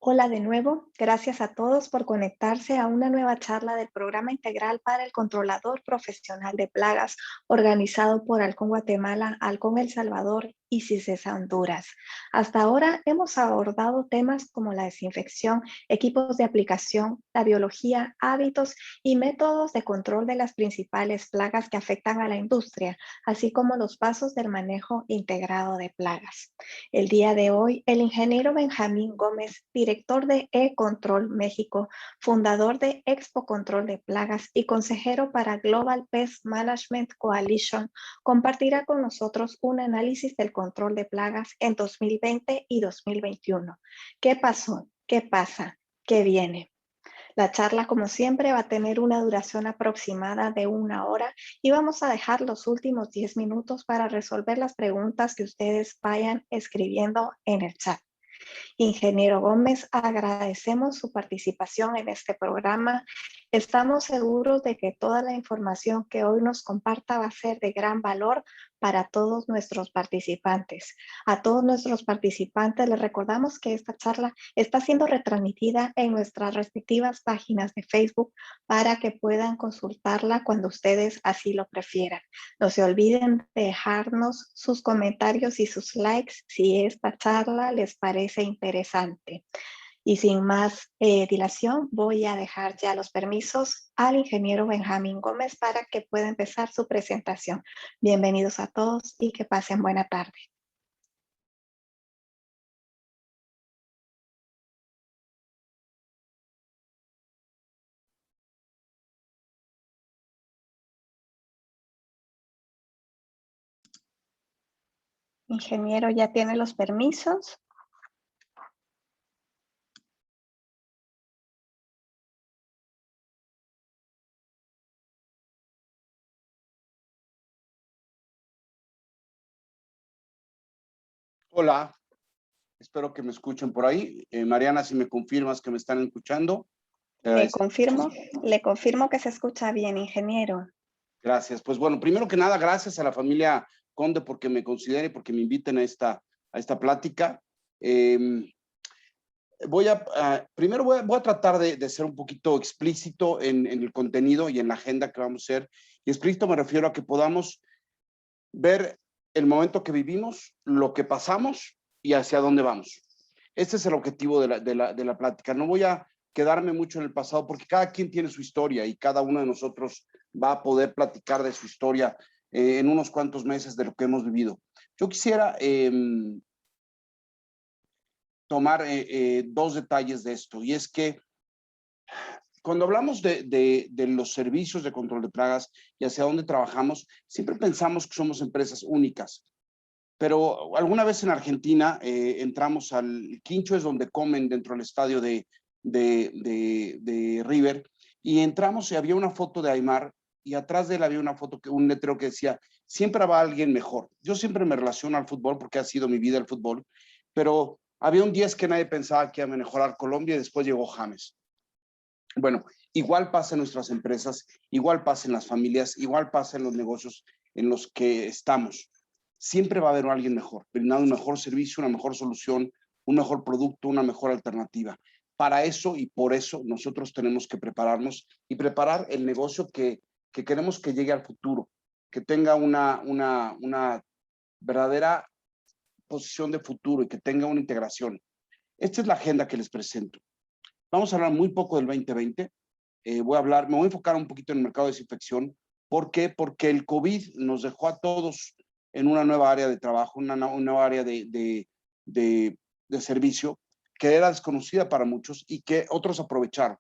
Hola de nuevo, gracias a todos por conectarse a una nueva charla del Programa Integral para el Controlador Profesional de Plagas, organizado por Halcón Guatemala, Halcón El Salvador y CISESA Honduras. Hasta ahora hemos abordado temas como la desinfección, equipos de aplicación, la biología, hábitos y métodos de control de las principales plagas que afectan a la industria, así como los pasos del manejo integrado de plagas. El día de hoy, el ingeniero Benjamín Gómez, director de E-Control México, fundador de Expo Control de Plagas y consejero para Global Pest Management Coalition, compartirá con nosotros un análisis del control de plagas en 2020 y 2021. ¿Qué pasó? ¿Qué pasa? ¿Qué viene? La charla, como siempre, va a tener una duración aproximada de 1 hora y vamos a dejar los últimos 10 minutos para resolver las preguntas que ustedes vayan escribiendo en el chat. Ingeniero Gómez, agradecemos su participación en este programa. Estamos seguros de que toda la información que hoy nos comparta va a ser de gran valor para todos nuestros participantes. A todos nuestros participantes les recordamos que esta charla está siendo retransmitida en nuestras respectivas páginas de Facebook para que puedan consultarla cuando ustedes así lo prefieran. No se olviden de dejarnos sus comentarios y sus likes si esta charla les parece interesante. Y sin más dilación, voy a dejar ya los permisos al ingeniero Benjamín Gómez para que pueda empezar su presentación. Bienvenidos a todos y que pasen buena tarde. Ingeniero, ¿ya tiene los permisos? Hola, espero que me escuchen por ahí. Mariana, si me confirmas que me están escuchando, te Le agradezco. confirmo que se escucha bien, ingeniero. Gracias. Pues bueno, primero que nada, gracias a la familia Conde porque me consideren y porque me inviten a esta plática. Eh, primero voy a tratar de ser un poquito explícito en el contenido y en la agenda que vamos a hacer. Y explícito me refiero a que podamos ver el momento que vivimos, lo que pasamos y hacia dónde vamos. Este es el objetivo de la plática. No voy a quedarme mucho en el pasado porque cada quien tiene su historia y cada uno de nosotros va a poder platicar de su historia en unos cuantos meses de lo que hemos vivido. Yo quisiera tomar dos detalles de esto, y es que cuando hablamos de los servicios de control de plagas y hacia dónde trabajamos, siempre pensamos que somos empresas únicas. Pero alguna vez en Argentina entramos al Quincho, es donde comen dentro del estadio de River, y entramos y había una foto de Aymar, y atrás de él había una foto, un letrero que decía, siempre va alguien mejor. Yo siempre me relaciono al fútbol porque ha sido mi vida el fútbol, pero había un 10 que nadie pensaba que iba a mejorar Colombia y después llegó James. Bueno, igual pasa en nuestras empresas, igual pasa en las familias, igual pasa en los negocios en los que estamos. Siempre va a haber alguien mejor, brindando un mejor servicio, una mejor solución, un mejor producto, una mejor alternativa. Para eso y por eso nosotros tenemos que prepararnos y preparar el negocio que queremos que llegue al futuro, que tenga una verdadera posición de futuro y que tenga una integración. Esta es la agenda que les presento. Vamos a hablar muy poco del 2020. Me voy a enfocar un poquito en el mercado de desinfección. ¿Por qué? Porque el COVID nos dejó a todos en una nueva área de trabajo, una nueva área de servicio que era desconocida para muchos y que otros aprovecharon.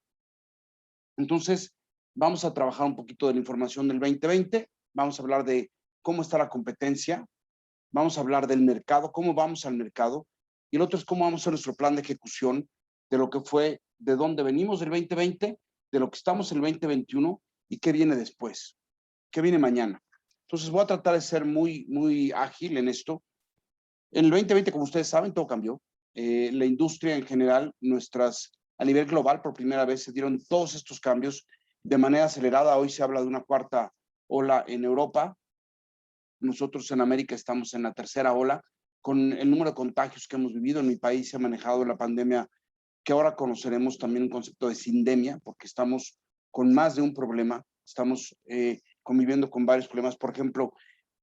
Entonces, vamos a trabajar un poquito de la información del 2020, vamos a hablar de cómo está la competencia, vamos a hablar del mercado, cómo vamos al mercado, y el otro es cómo vamos a hacer nuestro plan de ejecución de lo que fue, de dónde venimos del 2020, de lo que estamos en el 2021 y qué viene después, qué viene mañana. Entonces voy a tratar de ser muy ágil en esto. En el 2020, como ustedes saben, todo cambió. La industria en general, a nivel global, por primera vez se dieron todos estos cambios de manera acelerada. Hoy se habla de una cuarta ola en Europa. Nosotros en América estamos en la tercera ola. Con el número de contagios que hemos vivido en mi país, se ha manejado la pandemia que ahora conoceremos también un concepto de sindemia, porque estamos con más de un problema, estamos conviviendo con varios problemas. Por ejemplo,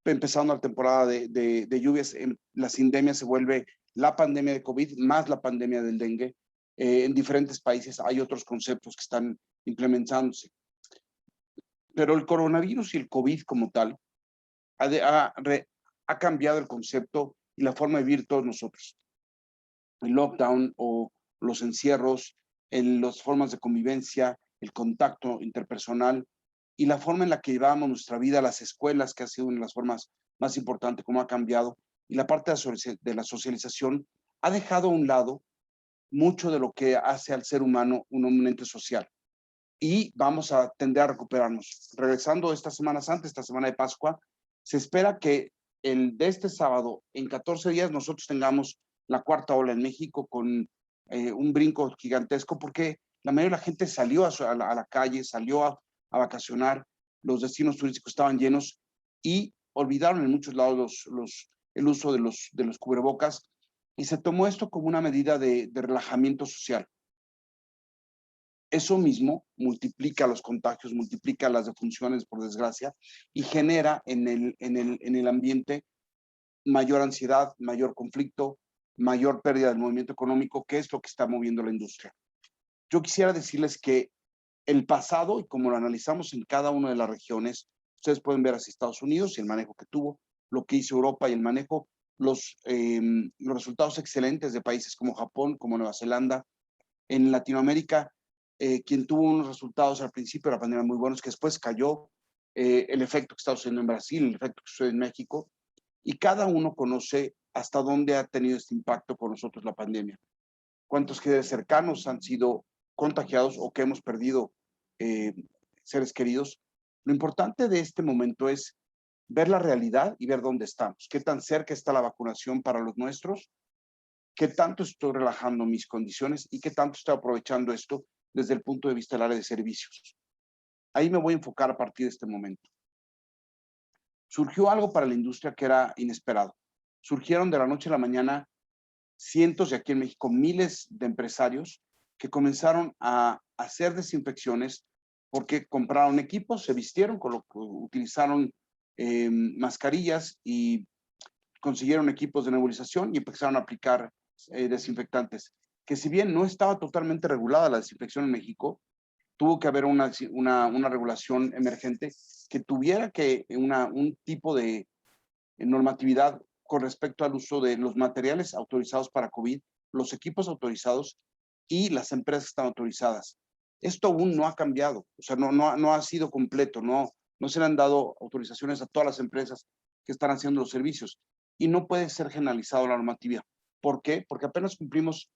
empezando la temporada de lluvias, la sindemia se vuelve la pandemia de COVID más la pandemia del dengue. En diferentes países hay otros conceptos que están implementándose. Pero el coronavirus y el COVID como tal ha cambiado el concepto y la forma de vivir todos nosotros. El lockdown o los encierros, las formas de convivencia, el contacto interpersonal y la forma en la que llevábamos nuestra vida, las escuelas, que ha sido una de las formas más importantes, cómo ha cambiado, y la parte de la socialización ha dejado a un lado mucho de lo que hace al ser humano un ente social. Y vamos a tender a recuperarnos. Regresando esta Semana Santa, esta semana de Pascua, se espera que de este sábado, en 14 días, nosotros tengamos la cuarta ola en México con un brinco gigantesco, porque la mayoría de la gente salió a la calle, salió a vacacionar, los destinos turísticos estaban llenos y olvidaron en muchos lados el uso de los cubrebocas, y se tomó esto como una medida de relajamiento social. Eso mismo multiplica los contagios, multiplica las defunciones, por desgracia, y genera en el ambiente mayor ansiedad, mayor conflicto, mayor pérdida del movimiento económico, que es lo que está moviendo la industria. Yo quisiera decirles que el pasado, y como lo analizamos en cada una de las regiones, ustedes pueden ver hacia Estados Unidos y el manejo que tuvo, lo que hizo Europa y el manejo, los resultados excelentes de países como Japón, como Nueva Zelanda. En Latinoamérica, quien tuvo unos resultados al principio de la pandemia muy buenos, que después cayó, el efecto que está sucediendo en Brasil, el efecto que sucede en México, y cada uno conoce hasta dónde ha tenido este impacto con nosotros la pandemia. Cuántos cercanos han sido contagiados o que hemos perdido seres queridos. Lo importante de este momento es ver la realidad y ver dónde estamos, qué tan cerca está la vacunación para los nuestros, qué tanto estoy relajando mis condiciones y qué tanto estoy aprovechando esto desde el punto de vista del área de servicios. Ahí me voy a enfocar a partir de este momento. Surgió algo para la industria que era inesperado. Surgieron de la noche a la mañana cientos, y aquí en México miles de empresarios que comenzaron a hacer desinfecciones porque compraron equipos, se vistieron, utilizaron mascarillas y consiguieron equipos de nebulización y empezaron a aplicar desinfectantes, que si bien no estaba totalmente regulada la desinfección en México, tuvo que haber una regulación emergente que tuviera un tipo de normatividad con respecto al uso de los materiales autorizados para COVID, los equipos autorizados y las empresas que están autorizadas. Esto aún no ha cambiado, o sea, no ha sido completo, no se le han dado autorizaciones a todas las empresas que están haciendo los servicios y no puede ser generalizado la normativa. ¿Por qué? Porque apenas cumplimos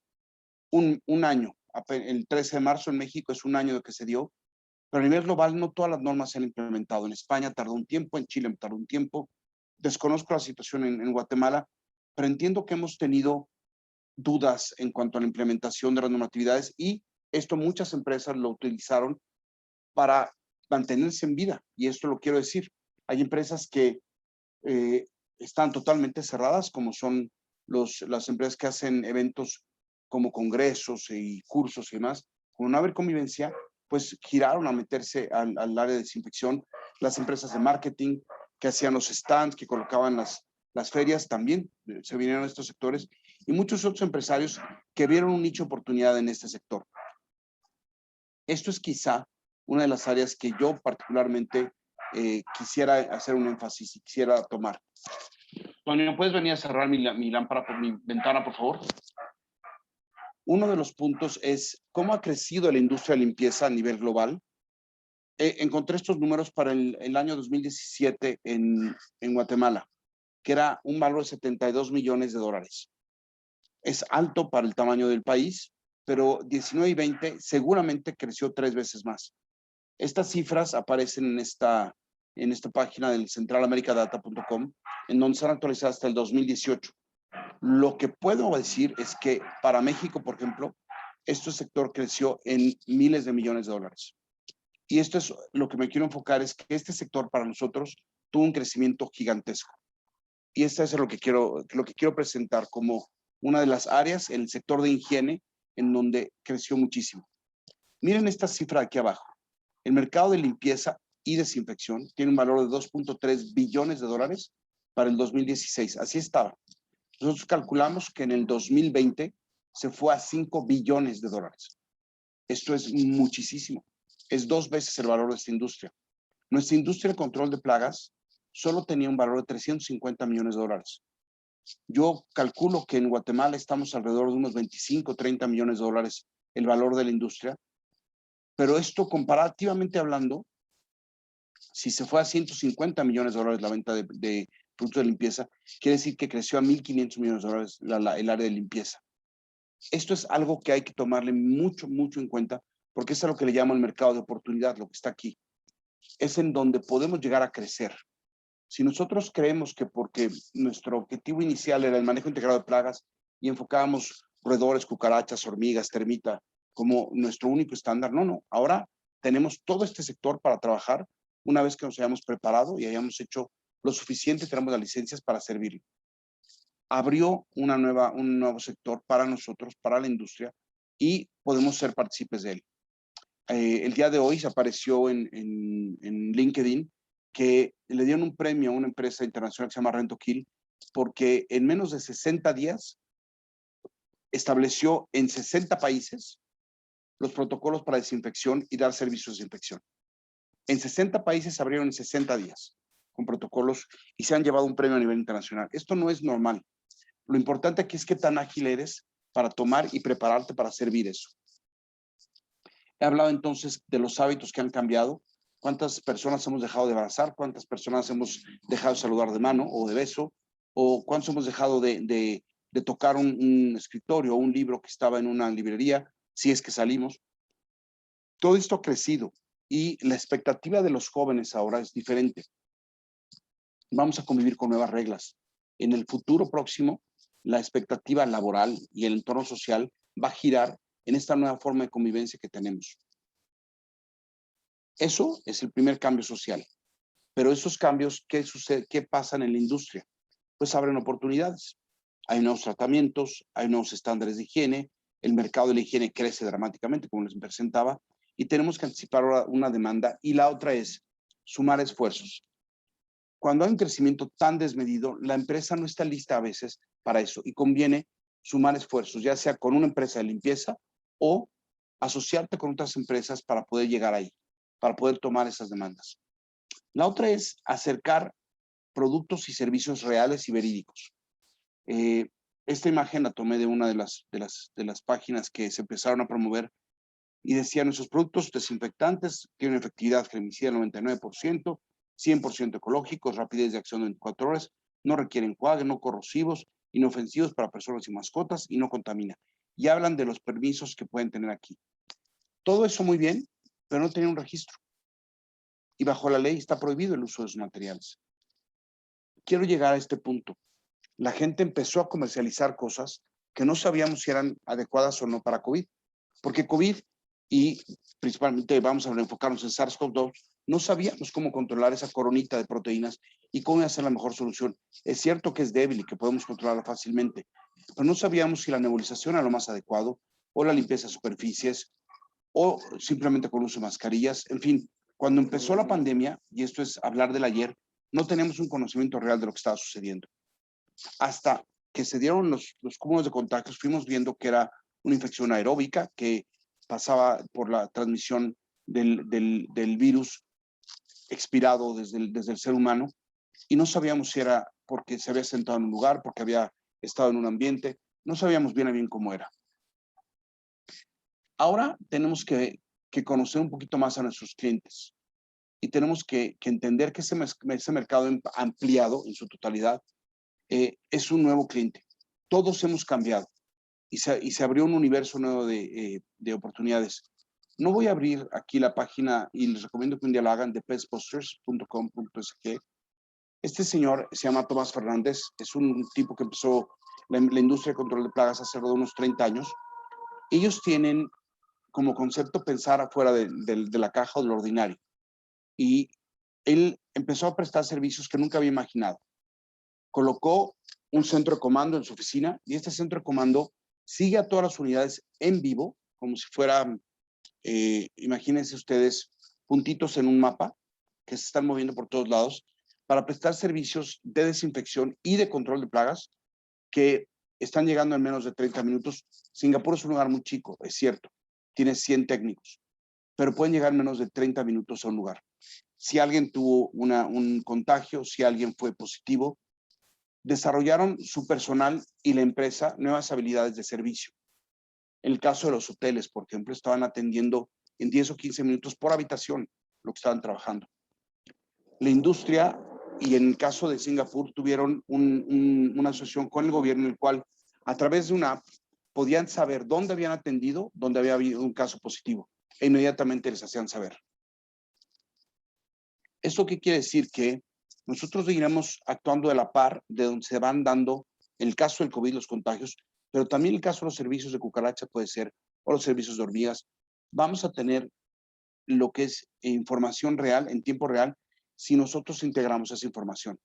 un año. El 13 de marzo en México es un año de que se dio, pero a nivel global no todas las normas se han implementado. En España tardó un tiempo, en Chile tardó un tiempo. Desconozco la situación en Guatemala, pero entiendo que hemos tenido dudas en cuanto a la implementación de las normatividades y esto muchas empresas lo utilizaron para mantenerse en vida. Y esto lo quiero decir. Hay empresas que están totalmente cerradas, como son las empresas que hacen eventos como congresos y cursos y demás. Como no haber convivencia, pues giraron a meterse al área de desinfección. Las empresas de marketing que hacían los stands, que colocaban las ferias, también se vinieron a estos sectores, y muchos otros empresarios que vieron un nicho de oportunidad en este sector. Esto es quizá una de las áreas que yo particularmente quisiera hacer un énfasis y quisiera tomar. Antonio, ¿puedes venir a cerrar mi lámpara por mi ventana, por favor? Uno de los puntos es cómo ha crecido la industria de limpieza a nivel global. Encontré estos números para el año 2017 en Guatemala, que era un valor de 72 millones de dólares. Es alto para el tamaño del país, pero 19 y 20 seguramente creció 3 veces más. Estas cifras aparecen en esta página del centralamericadata.com, en donde están actualizadas hasta el 2018. Lo que puedo decir es que para México, por ejemplo, este sector creció en miles de millones de dólares. Y esto es lo que me quiero enfocar, es que este sector para nosotros tuvo un crecimiento gigantesco. Y esto es lo que quiero presentar como una de las áreas, el sector de higiene, en donde creció muchísimo. Miren esta cifra aquí abajo. El mercado de limpieza y desinfección tiene un valor de 2.3 billones de dólares para el 2016. Así estaba. Nosotros calculamos que en el 2020 se fue a 5 billones de dólares. Esto es muchísimo. Es 2 veces el valor de esta industria. Nuestra industria de control de plagas solo tenía un valor de 350 millones de dólares. Yo calculo que en Guatemala estamos alrededor de unos 25, 30 millones de dólares el valor de la industria. Pero esto, comparativamente hablando, si se fue a 150 millones de dólares la venta de productos de limpieza, quiere decir que creció a 1.500 millones de dólares el área de limpieza. Esto es algo que hay que tomarle mucho, mucho en cuenta, porque es a lo que le llamo el mercado de oportunidad, lo que está aquí. Es en donde podemos llegar a crecer. Si nosotros creemos que porque nuestro objetivo inicial era el manejo integrado de plagas y enfocábamos roedores, cucarachas, hormigas, termita como nuestro único estándar, no. Ahora tenemos todo este sector para trabajar una vez que nos hayamos preparado y hayamos hecho lo suficiente, tenemos las licencias para servirlo. Abrió un nuevo sector para nosotros, para la industria, y podemos ser partícipes de él. El día de hoy se apareció en LinkedIn que le dieron un premio a una empresa internacional que se llama Rentokil, porque en menos de 60 días estableció en 60 países los protocolos para desinfección y dar servicios de desinfección. En 60 países se abrieron en 60 días con protocolos y se han llevado un premio a nivel internacional. Esto no es normal. Lo importante aquí es qué tan ágil eres para tomar y prepararte para servir eso. He hablado entonces de los hábitos que han cambiado, cuántas personas hemos dejado de abrazar, cuántas personas hemos dejado de saludar de mano o de beso, o cuántos hemos dejado de tocar un escritorio o un libro que estaba en una librería, si es que salimos. Todo esto ha crecido y la expectativa de los jóvenes ahora es diferente. Vamos a convivir con nuevas reglas. En el futuro próximo, la expectativa laboral y el entorno social va a girar en esta nueva forma de convivencia que tenemos. Eso es el primer cambio social. Pero esos cambios, ¿qué sucede? ¿Qué pasan en la industria? Pues abren oportunidades. Hay nuevos tratamientos, hay nuevos estándares de higiene, el mercado de la higiene crece dramáticamente, como les presentaba, y tenemos que anticipar ahora una demanda, y la otra es sumar esfuerzos. Cuando hay un crecimiento tan desmedido, la empresa no está lista a veces para eso, y conviene sumar esfuerzos, ya sea con una empresa de limpieza o asociarte con otras empresas para poder llegar ahí, para poder tomar esas demandas. La otra es acercar productos y servicios reales y verídicos. Esta imagen la tomé de una de las páginas que se empezaron a promover y decía: nuestros productos desinfectantes tienen efectividad germicida del 99%, 100% ecológicos, rapidez de acción de 24 horas, no requieren enjuague, no corrosivos, inofensivos para personas y mascotas y no contamina. Y hablan de los permisos que pueden tener aquí. Todo eso muy bien, pero no tiene un registro. Y bajo la ley está prohibido el uso de esos materiales. Quiero llegar a este punto. La gente empezó a comercializar cosas que no sabíamos si eran adecuadas o no para COVID. Porque COVID, y principalmente vamos a enfocarnos en SARS-CoV-2, no sabíamos cómo controlar esa coronita de proteínas y cómo hacer la mejor solución. Es cierto que es débil y que podemos controlarla fácilmente, pero no sabíamos si la nebulización era lo más adecuado, o la limpieza de superficies, o simplemente con uso de mascarillas. En fin, cuando empezó la pandemia, y esto es hablar del ayer, no tenemos un conocimiento real de lo que estaba sucediendo. Hasta que se dieron los cúmulos de contactos, fuimos viendo que era una infección aeróbica que pasaba por la transmisión del virus expirado desde el ser humano, y no sabíamos si era porque se había sentado en un lugar, porque había estado en un ambiente, no sabíamos bien cómo era. Ahora tenemos que conocer un poquito más a nuestros clientes y tenemos que entender que ese mercado ampliado en su totalidad es un nuevo cliente. Todos hemos cambiado y se abrió un universo nuevo de oportunidades. No voy a abrir aquí la página y les recomiendo que un día la hagan de pestbusters.com.sg. Este señor se llama Tomás Fernández, es un tipo que empezó la industria de control de plagas hace unos 30 años. Ellos tienen como concepto pensar afuera de la caja o de lo ordinario. Y él empezó a prestar servicios que nunca había imaginado. Colocó un centro de comando en su oficina y este centro de comando sigue a todas las unidades en vivo, como si fuera, imagínense ustedes, puntitos en un mapa que se están moviendo por todos lados para prestar servicios de desinfección y de control de plagas que están llegando en menos de 30 minutos. Singapur es un lugar muy chico, es cierto, tiene 100 técnicos, pero pueden llegar en menos de 30 minutos a un lugar. Si alguien tuvo un contagio, si alguien fue positivo, desarrollaron su personal y la empresa nuevas habilidades de servicio. En el caso de los hoteles, por ejemplo, estaban atendiendo en 10 o 15 minutos por habitación lo que estaban trabajando. La industria, y en el caso de Singapur, tuvieron una asociación con el gobierno en el cual, a través de una app, podían saber dónde habían atendido, dónde había habido un caso positivo, e inmediatamente les hacían saber. ¿Esto qué quiere decir? Que nosotros seguiremos actuando de la par de donde se van dando, en el caso del COVID, los contagios, pero también el caso de los servicios de cucaracha puede ser, o los servicios de hormigas. Vamos a tener lo que es información real, en tiempo real, si nosotros integramos esa información.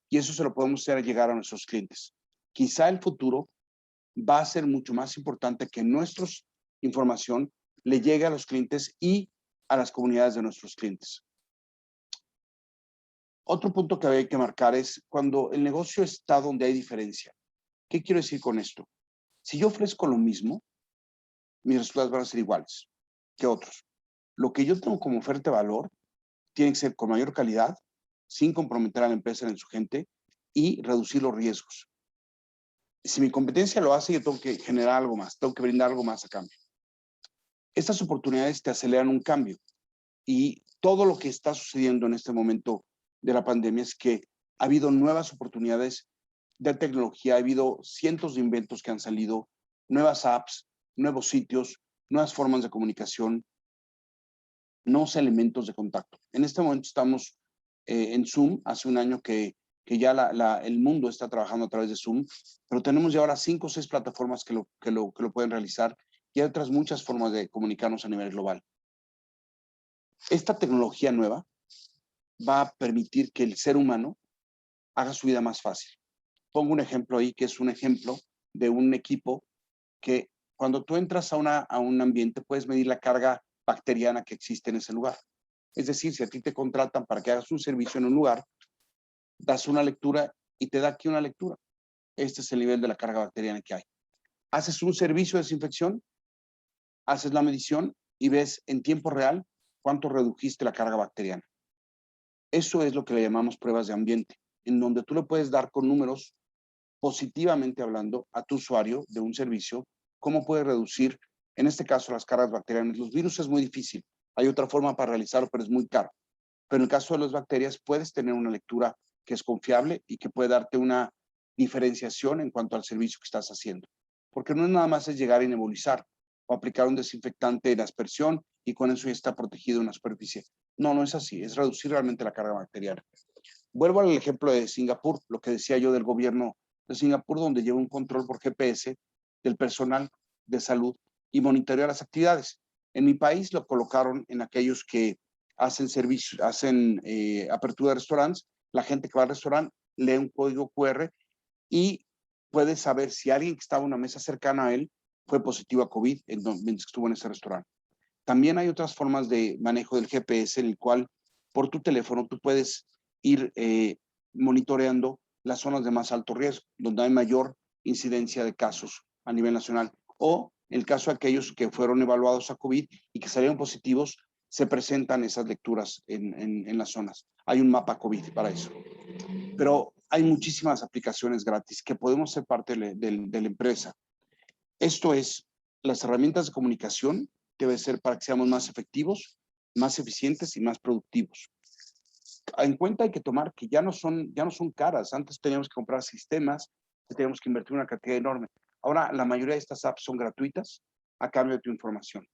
Y eso se lo podemos hacer llegar a nuestros clientes. Quizá el futuro va a ser mucho más importante que nuestra información le llegue a los clientes y a las comunidades de nuestros clientes. Otro punto que hay que marcar es cuando el negocio está donde hay diferencia. ¿Qué quiero decir con esto? Si yo ofrezco lo mismo, mis resultados van a ser iguales que otros. Lo que yo tengo como oferta de valor tiene que ser con mayor calidad, sin comprometer a la empresa en su gente y reducir los riesgos. Si mi competencia lo hace, yo tengo que generar algo más, tengo que brindar algo más a cambio. Estas oportunidades te aceleran un cambio y todo lo que está sucediendo en este momento de la pandemia es que ha habido nuevas oportunidades de tecnología, ha habido cientos de inventos que han salido, nuevas apps, nuevos sitios, nuevas formas de comunicación, nuevos elementos de contacto. En este momento estamos en Zoom, hace un año que ya el mundo está trabajando a través de Zoom, pero tenemos ya ahora 5 o 6 plataformas que lo pueden realizar y hay otras muchas formas de comunicarnos a nivel global. Esta tecnología nueva va a permitir que el ser humano haga su vida más fácil. Pongo un ejemplo ahí, que es un ejemplo de un equipo que cuando tú entras a un ambiente puedes medir la carga bacteriana que existe en ese lugar. Es decir, si a ti te contratan para que hagas un servicio en un lugar, das una lectura y te da aquí una lectura. Este es el nivel de la carga bacteriana que hay. Haces un servicio de desinfección, haces la medición y ves en tiempo real cuánto redujiste la carga bacteriana. Eso es lo que le llamamos pruebas de ambiente, en donde tú le puedes dar con números, positivamente hablando, a tu usuario de un servicio, cómo puede reducir, en este caso, las cargas bacterianas. Los virus es muy difícil. Hay otra forma para realizarlo, pero es muy caro. Pero en el caso de las bacterias, puedes tener una lectura que es confiable y que puede darte una diferenciación en cuanto al servicio que estás haciendo. Porque no es nada más es llegar y nebulizar o aplicar un desinfectante en aspersión y con eso ya está protegido una superficie. No, no es así. Es reducir realmente la carga bacteriana. Vuelvo al ejemplo de Singapur, lo que decía yo del gobierno de Singapur, donde lleva un control por GPS del personal de salud y monitorea las actividades. En mi país lo colocaron en aquellos que hacen servicio, hacen apertura de restaurantes. La gente que va al restaurante lee un código QR y puede saber si alguien que estaba en una mesa cercana a él fue positivo a COVID mientras estuvo en ese restaurante. También hay otras formas de manejo del GPS en el cual por tu teléfono tú puedes ir monitoreando las zonas de más alto riesgo, donde hay mayor incidencia de casos a nivel nacional. O en el caso de aquellos que fueron evaluados a COVID y que salieron positivos, se presentan esas lecturas en las zonas. Hay un mapa COVID para eso. Pero hay muchísimas aplicaciones gratis que podemos ser parte de la empresa. Esto es, las herramientas de comunicación debe ser para que seamos más efectivos, más eficientes y más productivos. En cuenta hay que tomar que ya no son caras. Antes teníamos que comprar sistemas, teníamos que invertir una cantidad enorme. Ahora la mayoría de estas apps son gratuitas a cambio de tu información.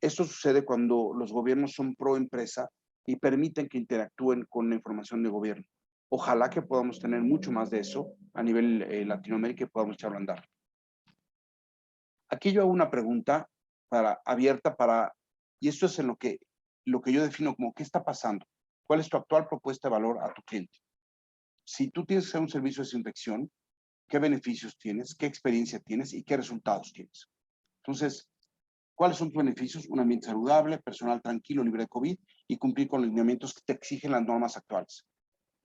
Esto sucede cuando los gobiernos son pro empresa y permiten que interactúen con la información del gobierno. Ojalá que podamos tener mucho más de eso a nivel Latinoamérica y podamos echarlo a andar. Aquí yo hago una pregunta abierta y esto es en lo que yo defino como qué está pasando. ¿Cuál es tu actual propuesta de valor a tu cliente? Si tú tienes que hacer un servicio de desinfección, qué beneficios tienes, qué experiencia tienes y qué resultados tienes. Entonces, ¿cuáles son tus beneficios? Un ambiente saludable, personal tranquilo, libre de COVID y cumplir con los lineamientos que te exigen las normas actuales.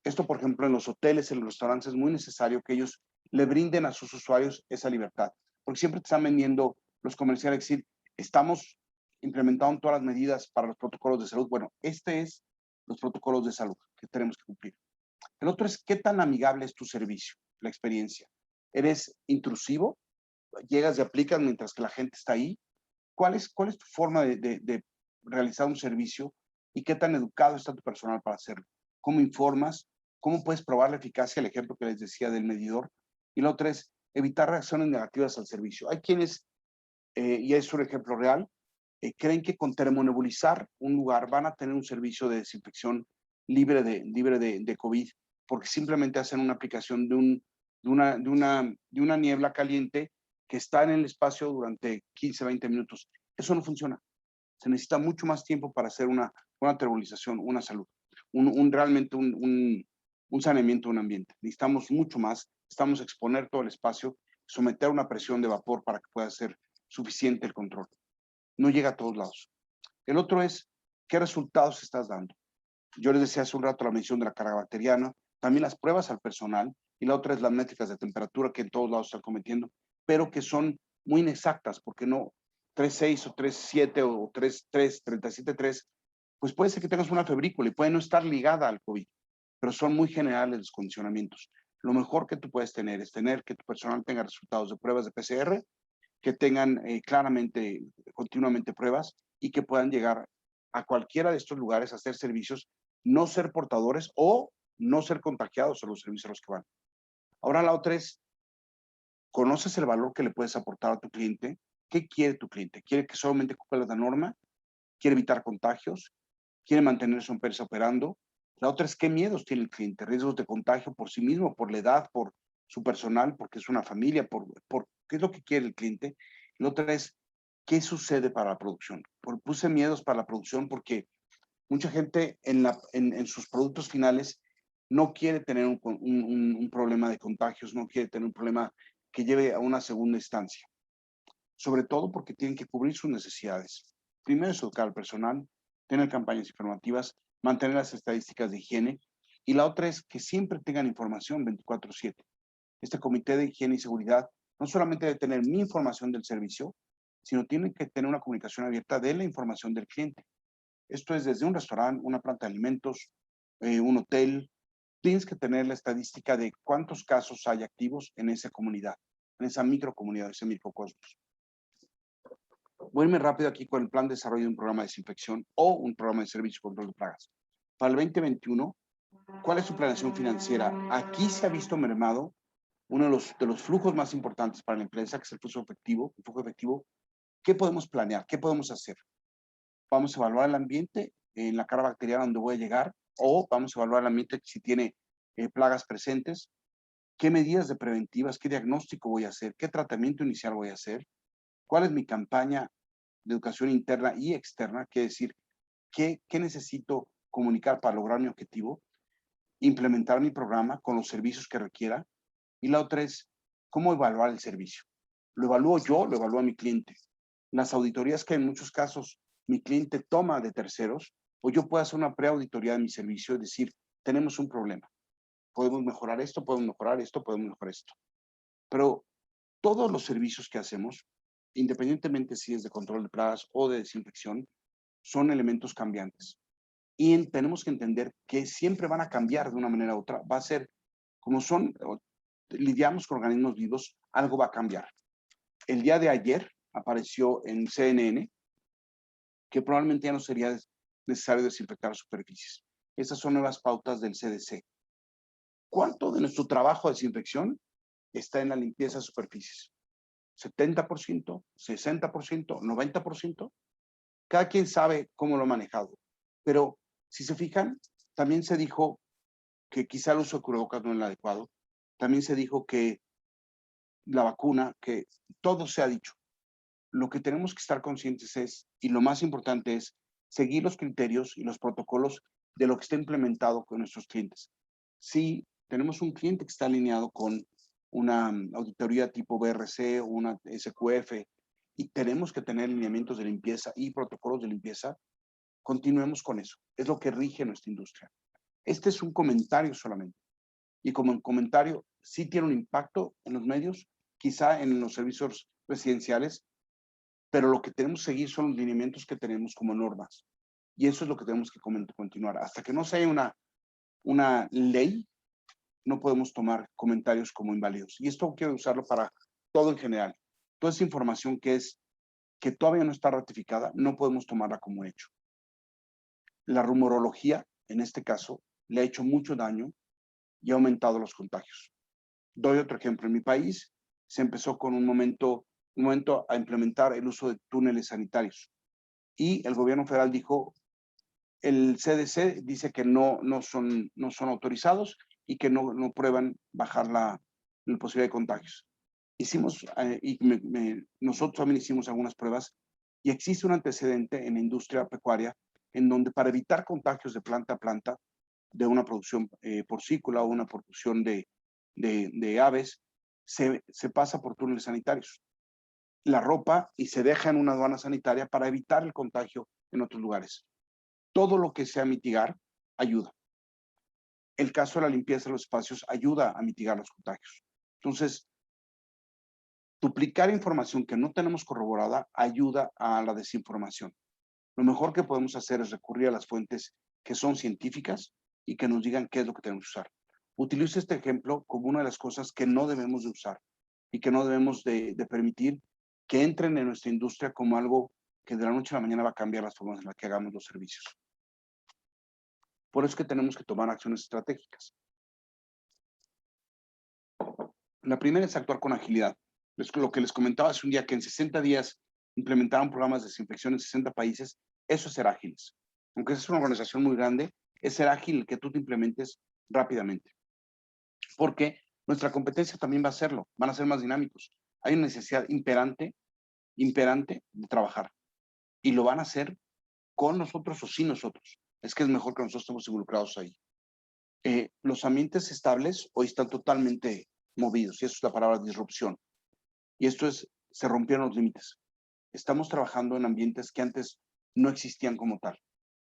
Esto, por ejemplo, en los hoteles, en los restaurantes, es muy necesario que ellos le brinden a sus usuarios esa libertad, porque siempre te están vendiendo los comerciales, decir, estamos implementando todas las medidas para los protocolos de salud. Bueno, este es los protocolos de salud que tenemos que cumplir. El otro es qué tan amigable es tu servicio, la experiencia. ¿Eres intrusivo? ¿Llegas y aplicas mientras que la gente está ahí? ¿Cuál es tu forma de realizar un servicio y qué tan educado está tu personal para hacerlo? ¿Cómo informas? ¿Cómo puedes probar la eficacia? El ejemplo que les decía del medidor. Y lo otro es evitar reacciones negativas al servicio. Hay quienes, y es un ejemplo real, creen que con termonebulizar un lugar van a tener un servicio de desinfección libre de COVID, porque simplemente hacen una aplicación de una niebla caliente que está en el espacio durante 15, 20 minutos. Eso no funciona. Se necesita mucho más tiempo para hacer una termolización, una salud, realmente un saneamiento de un ambiente. Necesitamos mucho más, necesitamos exponer todo el espacio, someter una presión de vapor para que pueda ser suficiente el control. No llega a todos lados. El otro es, ¿qué resultados estás dando? Yo les decía hace un rato la mención de la carga bacteriana, también las pruebas al personal, y la otra es las métricas de temperatura que en todos lados están cometiendo, pero que son muy inexactas, porque no 3.6 o 3.7 o 3.3, 37.3, pues puede ser que tengas una febrícula y puede no estar ligada al COVID, pero son muy generales los condicionamientos. Lo mejor que tú puedes tener es tener que tu personal tenga resultados de pruebas de PCR, que tengan claramente, continuamente pruebas y que puedan llegar a cualquiera de estos lugares a hacer servicios, no ser portadores o no ser contagiados a los servicios a los que van. Ahora la otra es, ¿conoces el valor que le puedes aportar a tu cliente? ¿Qué quiere tu cliente? ¿Quiere que solamente cumpla la norma? ¿Quiere evitar contagios? ¿Quiere mantener su empresa operando? La otra es, ¿qué miedos tiene el cliente? Riesgos de contagio por sí mismo, por la edad, por su personal, porque es una familia, por qué es lo que quiere el cliente. La otra es, ¿qué sucede para la producción? Puse miedos para la producción porque mucha gente en sus productos finales no quiere tener un problema de contagios, no quiere tener un problema que lleve a una segunda instancia. Sobre todo porque tienen que cubrir sus necesidades. Primero es educar al personal, tener campañas informativas, mantener las estadísticas de higiene, y la otra es que siempre tengan información 24/7. Este comité de higiene y seguridad no solamente debe tener mi información del servicio, sino tiene que tener una comunicación abierta de la información del cliente. Esto es desde un restaurante, una planta de alimentos, un hotel. Tienes que tener la estadística de cuántos casos hay activos en esa comunidad, en esa microcomunidad, ese microcosmos. Voy a irme rápido aquí con el plan de desarrollo de un programa de desinfección o un programa de servicio de control de plagas. Para el 2021, ¿cuál es su planeación financiera? Aquí se ha visto mermado uno de los flujos más importantes para la empresa, que es el flujo efectivo. El flujo efectivo. ¿Qué podemos planear? ¿Qué podemos hacer? Vamos a evaluar el ambiente en la carga bacteriana donde voy a llegar, o vamos a evaluar el ambiente si tiene plagas presentes. ¿Qué medidas de preventivas, qué diagnóstico voy a hacer? ¿Qué tratamiento inicial voy a hacer? ¿Cuál es mi campaña de educación interna y externa? Quiere decir, ¿qué necesito comunicar para lograr mi objetivo? Implementar mi programa con los servicios que requiera. Y la otra es, ¿cómo evaluar el servicio? ¿Lo evalúo yo? ¿Lo evalúa mi cliente? Las auditorías que en muchos casos mi cliente toma de terceros, o yo puedo hacer una preauditoría de mi servicio, es decir, tenemos un problema. Podemos mejorar esto, podemos mejorar esto, podemos mejorar esto. Pero todos los servicios que hacemos, independientemente si es de control de plagas o de desinfección, son elementos cambiantes. Y tenemos que entender que siempre van a cambiar de una manera u otra. Va a ser, como son, lidiamos con organismos vivos, algo va a cambiar. El día de ayer apareció en CNN que probablemente ya no sería necesario desinfectar superficies. Estas son nuevas pautas del CDC. ¿Cuánto de nuestro trabajo de desinfección está en la limpieza de superficies? ¿70%, 60%, 90%? Cada quien sabe cómo lo ha manejado. Pero si se fijan, también se dijo que quizá el uso de cubrebocas no es el adecuado. También se dijo que la vacuna, que todo se ha dicho. Lo que tenemos que estar conscientes es, y lo más importante es, seguir los criterios y los protocolos de lo que está implementado con nuestros clientes. Si tenemos un cliente que está alineado con auditoría tipo BRC o una SQF, y tenemos que tener lineamientos de limpieza y protocolos de limpieza, continuemos con eso. Es lo que rige nuestra industria. Este es un comentario solamente. Y como un comentario, sí tiene un impacto en los medios, quizá en los servicios residenciales, pero lo que tenemos que seguir son los lineamientos que tenemos como normas. Y eso es lo que tenemos que continuar. Hasta que no se haya una ley, no podemos tomar comentarios como inválidos. Y esto quiero usarlo para todo en general. Toda esa información que todavía no está ratificada, no podemos tomarla como hecho. La rumorología, en este caso, le ha hecho mucho daño y ha aumentado los contagios. Doy otro ejemplo. En mi país se empezó con un momento a implementar el uso de túneles sanitarios. Y el gobierno federal dijo, el CDC dice que no son autorizados y que no prueban bajar la posibilidad de contagios. Nosotros también hicimos algunas pruebas y existe un antecedente en la industria pecuaria en donde para evitar contagios de planta a planta, de una producción porcícola o una producción de aves, se pasa por túneles sanitarios. La ropa y se deja en una aduana sanitaria para evitar el contagio en otros lugares. Todo lo que sea mitigar ayuda. El caso de la limpieza de los espacios ayuda a mitigar los contagios. Entonces, duplicar información que no tenemos corroborada ayuda a la desinformación. Lo mejor que podemos hacer es recurrir a las fuentes que son científicas y que nos digan qué es lo que tenemos que usar. Utilizo este ejemplo como una de las cosas que no debemos de usar y que no debemos de permitir que entren en nuestra industria como algo que de la noche a la mañana va a cambiar las formas en las que hagamos los servicios. Por eso es que tenemos que tomar acciones estratégicas. La primera es actuar con agilidad. Es lo que les comentaba hace un día, que en 60 días implementaron programas de desinfección en 60 países. Eso es ser ágiles. Aunque es una organización muy grande, es ser ágil el que tú te implementes rápidamente. Porque nuestra competencia también va a hacerlo. Van a ser más dinámicos. Hay una necesidad imperante de trabajar. Y lo van a hacer con nosotros o sin nosotros. Es que es mejor que nosotros estemos involucrados ahí. Los ambientes estables hoy están totalmente movidos, y eso es la palabra disrupción. Y esto es, se rompieron los límites. Estamos trabajando en ambientes que antes no existían como tal.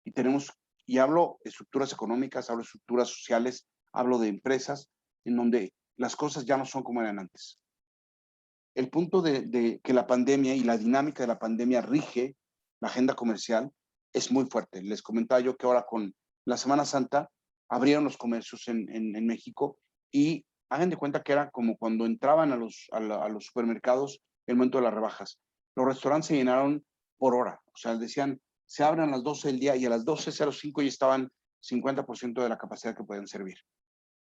Y hablo de estructuras económicas, hablo de estructuras sociales, hablo de empresas en donde las cosas ya no son como eran antes. El punto de que la pandemia y la dinámica de la pandemia rige la agenda comercial es muy fuerte. Les comentaba yo que ahora con la Semana Santa abrieron los comercios en México, y hagan de cuenta que era como cuando entraban a los supermercados el momento de las rebajas. Los restaurantes se llenaron por hora. O sea, decían, se abren a las 12 del día y a las 12:05 ya estaban 50% de la capacidad que pueden servir.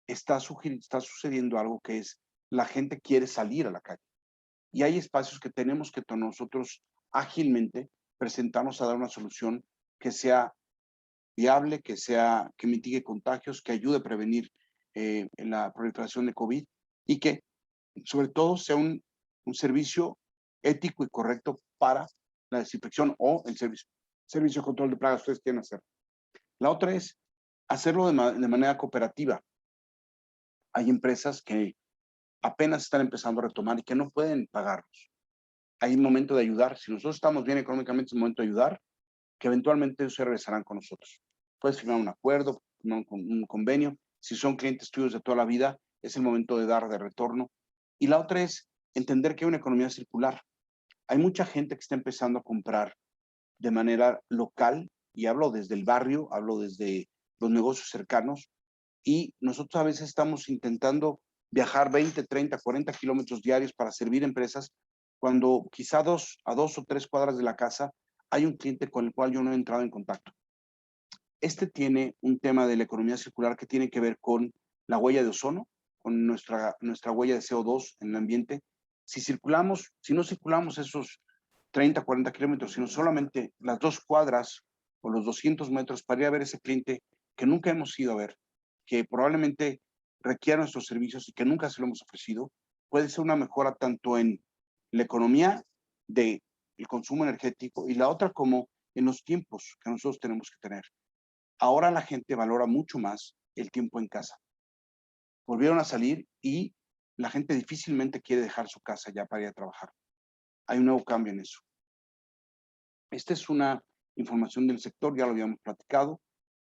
Está sucediendo algo que es, la gente quiere salir a la calle. Y hay espacios que tenemos que nosotros ágilmente presentarnos a dar una solución que sea viable, que mitigue contagios, que ayude a prevenir la proliferación de COVID, y que sobre todo sea un servicio ético y correcto para la desinfección o el servicio de control de plagas que ustedes quieren hacer. La otra es hacerlo de manera cooperativa. Hay empresas que apenas están empezando a retomar y que no pueden pagarlos. Hay un momento de ayudar. Si nosotros estamos bien económicamente, es el momento de ayudar, que eventualmente ellos se regresarán con nosotros. Puedes firmar un acuerdo, un convenio. Si son clientes tuyos de toda la vida, es el momento de dar de retorno. Y la otra es entender que hay una economía circular. Hay mucha gente que está empezando a comprar de manera local, y hablo desde el barrio, hablo desde los negocios cercanos, y nosotros a veces estamos intentando viajar 20, 30, 40 kilómetros diarios para servir empresas, cuando quizá a 2 o 3 cuadras de la casa hay un cliente con el cual yo no he entrado en contacto. Este tiene un tema de la economía circular que tiene que ver con la huella de ozono, con nuestra huella de CO2 en el ambiente. Si no circulamos esos 30, 40 kilómetros, sino solamente las 2 cuadras o los 200 metros para ir a ver ese cliente que nunca hemos ido a ver, que probablemente requiera nuestros servicios y que nunca se lo hemos ofrecido, puede ser una mejora tanto en la economía del consumo energético, y la otra como en los tiempos que nosotros tenemos que tener. Ahora la gente valora mucho más el tiempo en casa. Volvieron a salir y la gente difícilmente quiere dejar su casa ya para ir a trabajar. Hay un nuevo cambio en eso. Esta es una información del sector, ya lo habíamos platicado,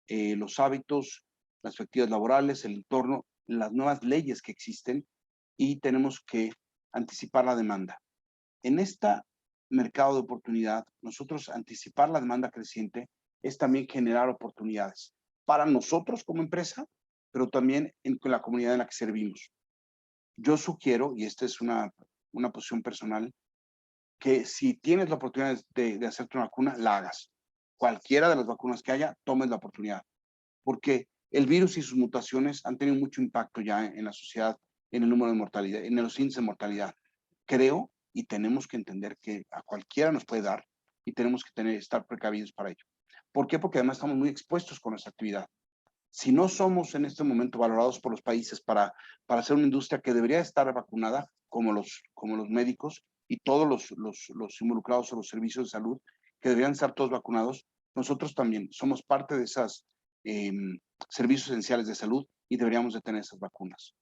los hábitos, las perspectivas laborales, el entorno, las nuevas leyes que existen y tenemos que anticipar la demanda. En este mercado de oportunidad, nosotros anticipar la demanda creciente es también generar oportunidades para nosotros como empresa, pero también en la comunidad en la que servimos. Yo sugiero, y esta es una posición personal, que si tienes la oportunidad de hacerte una vacuna, la hagas. Cualquiera de las vacunas que haya, tomes la oportunidad. Porque el virus y sus mutaciones han tenido mucho impacto ya en la sociedad, en el número de mortalidad, en los índices de mortalidad. Creo y tenemos que entender que a cualquiera nos puede dar y tenemos que estar precavidos para ello. ¿Por qué? Porque además estamos muy expuestos con esa actividad. Si no somos en este momento valorados por los países para hacer una industria que debería estar vacunada, como los médicos y todos los involucrados en los servicios de salud, que deberían estar todos vacunados, nosotros también somos parte de esos servicios esenciales de salud y deberíamos de tener esas vacunas.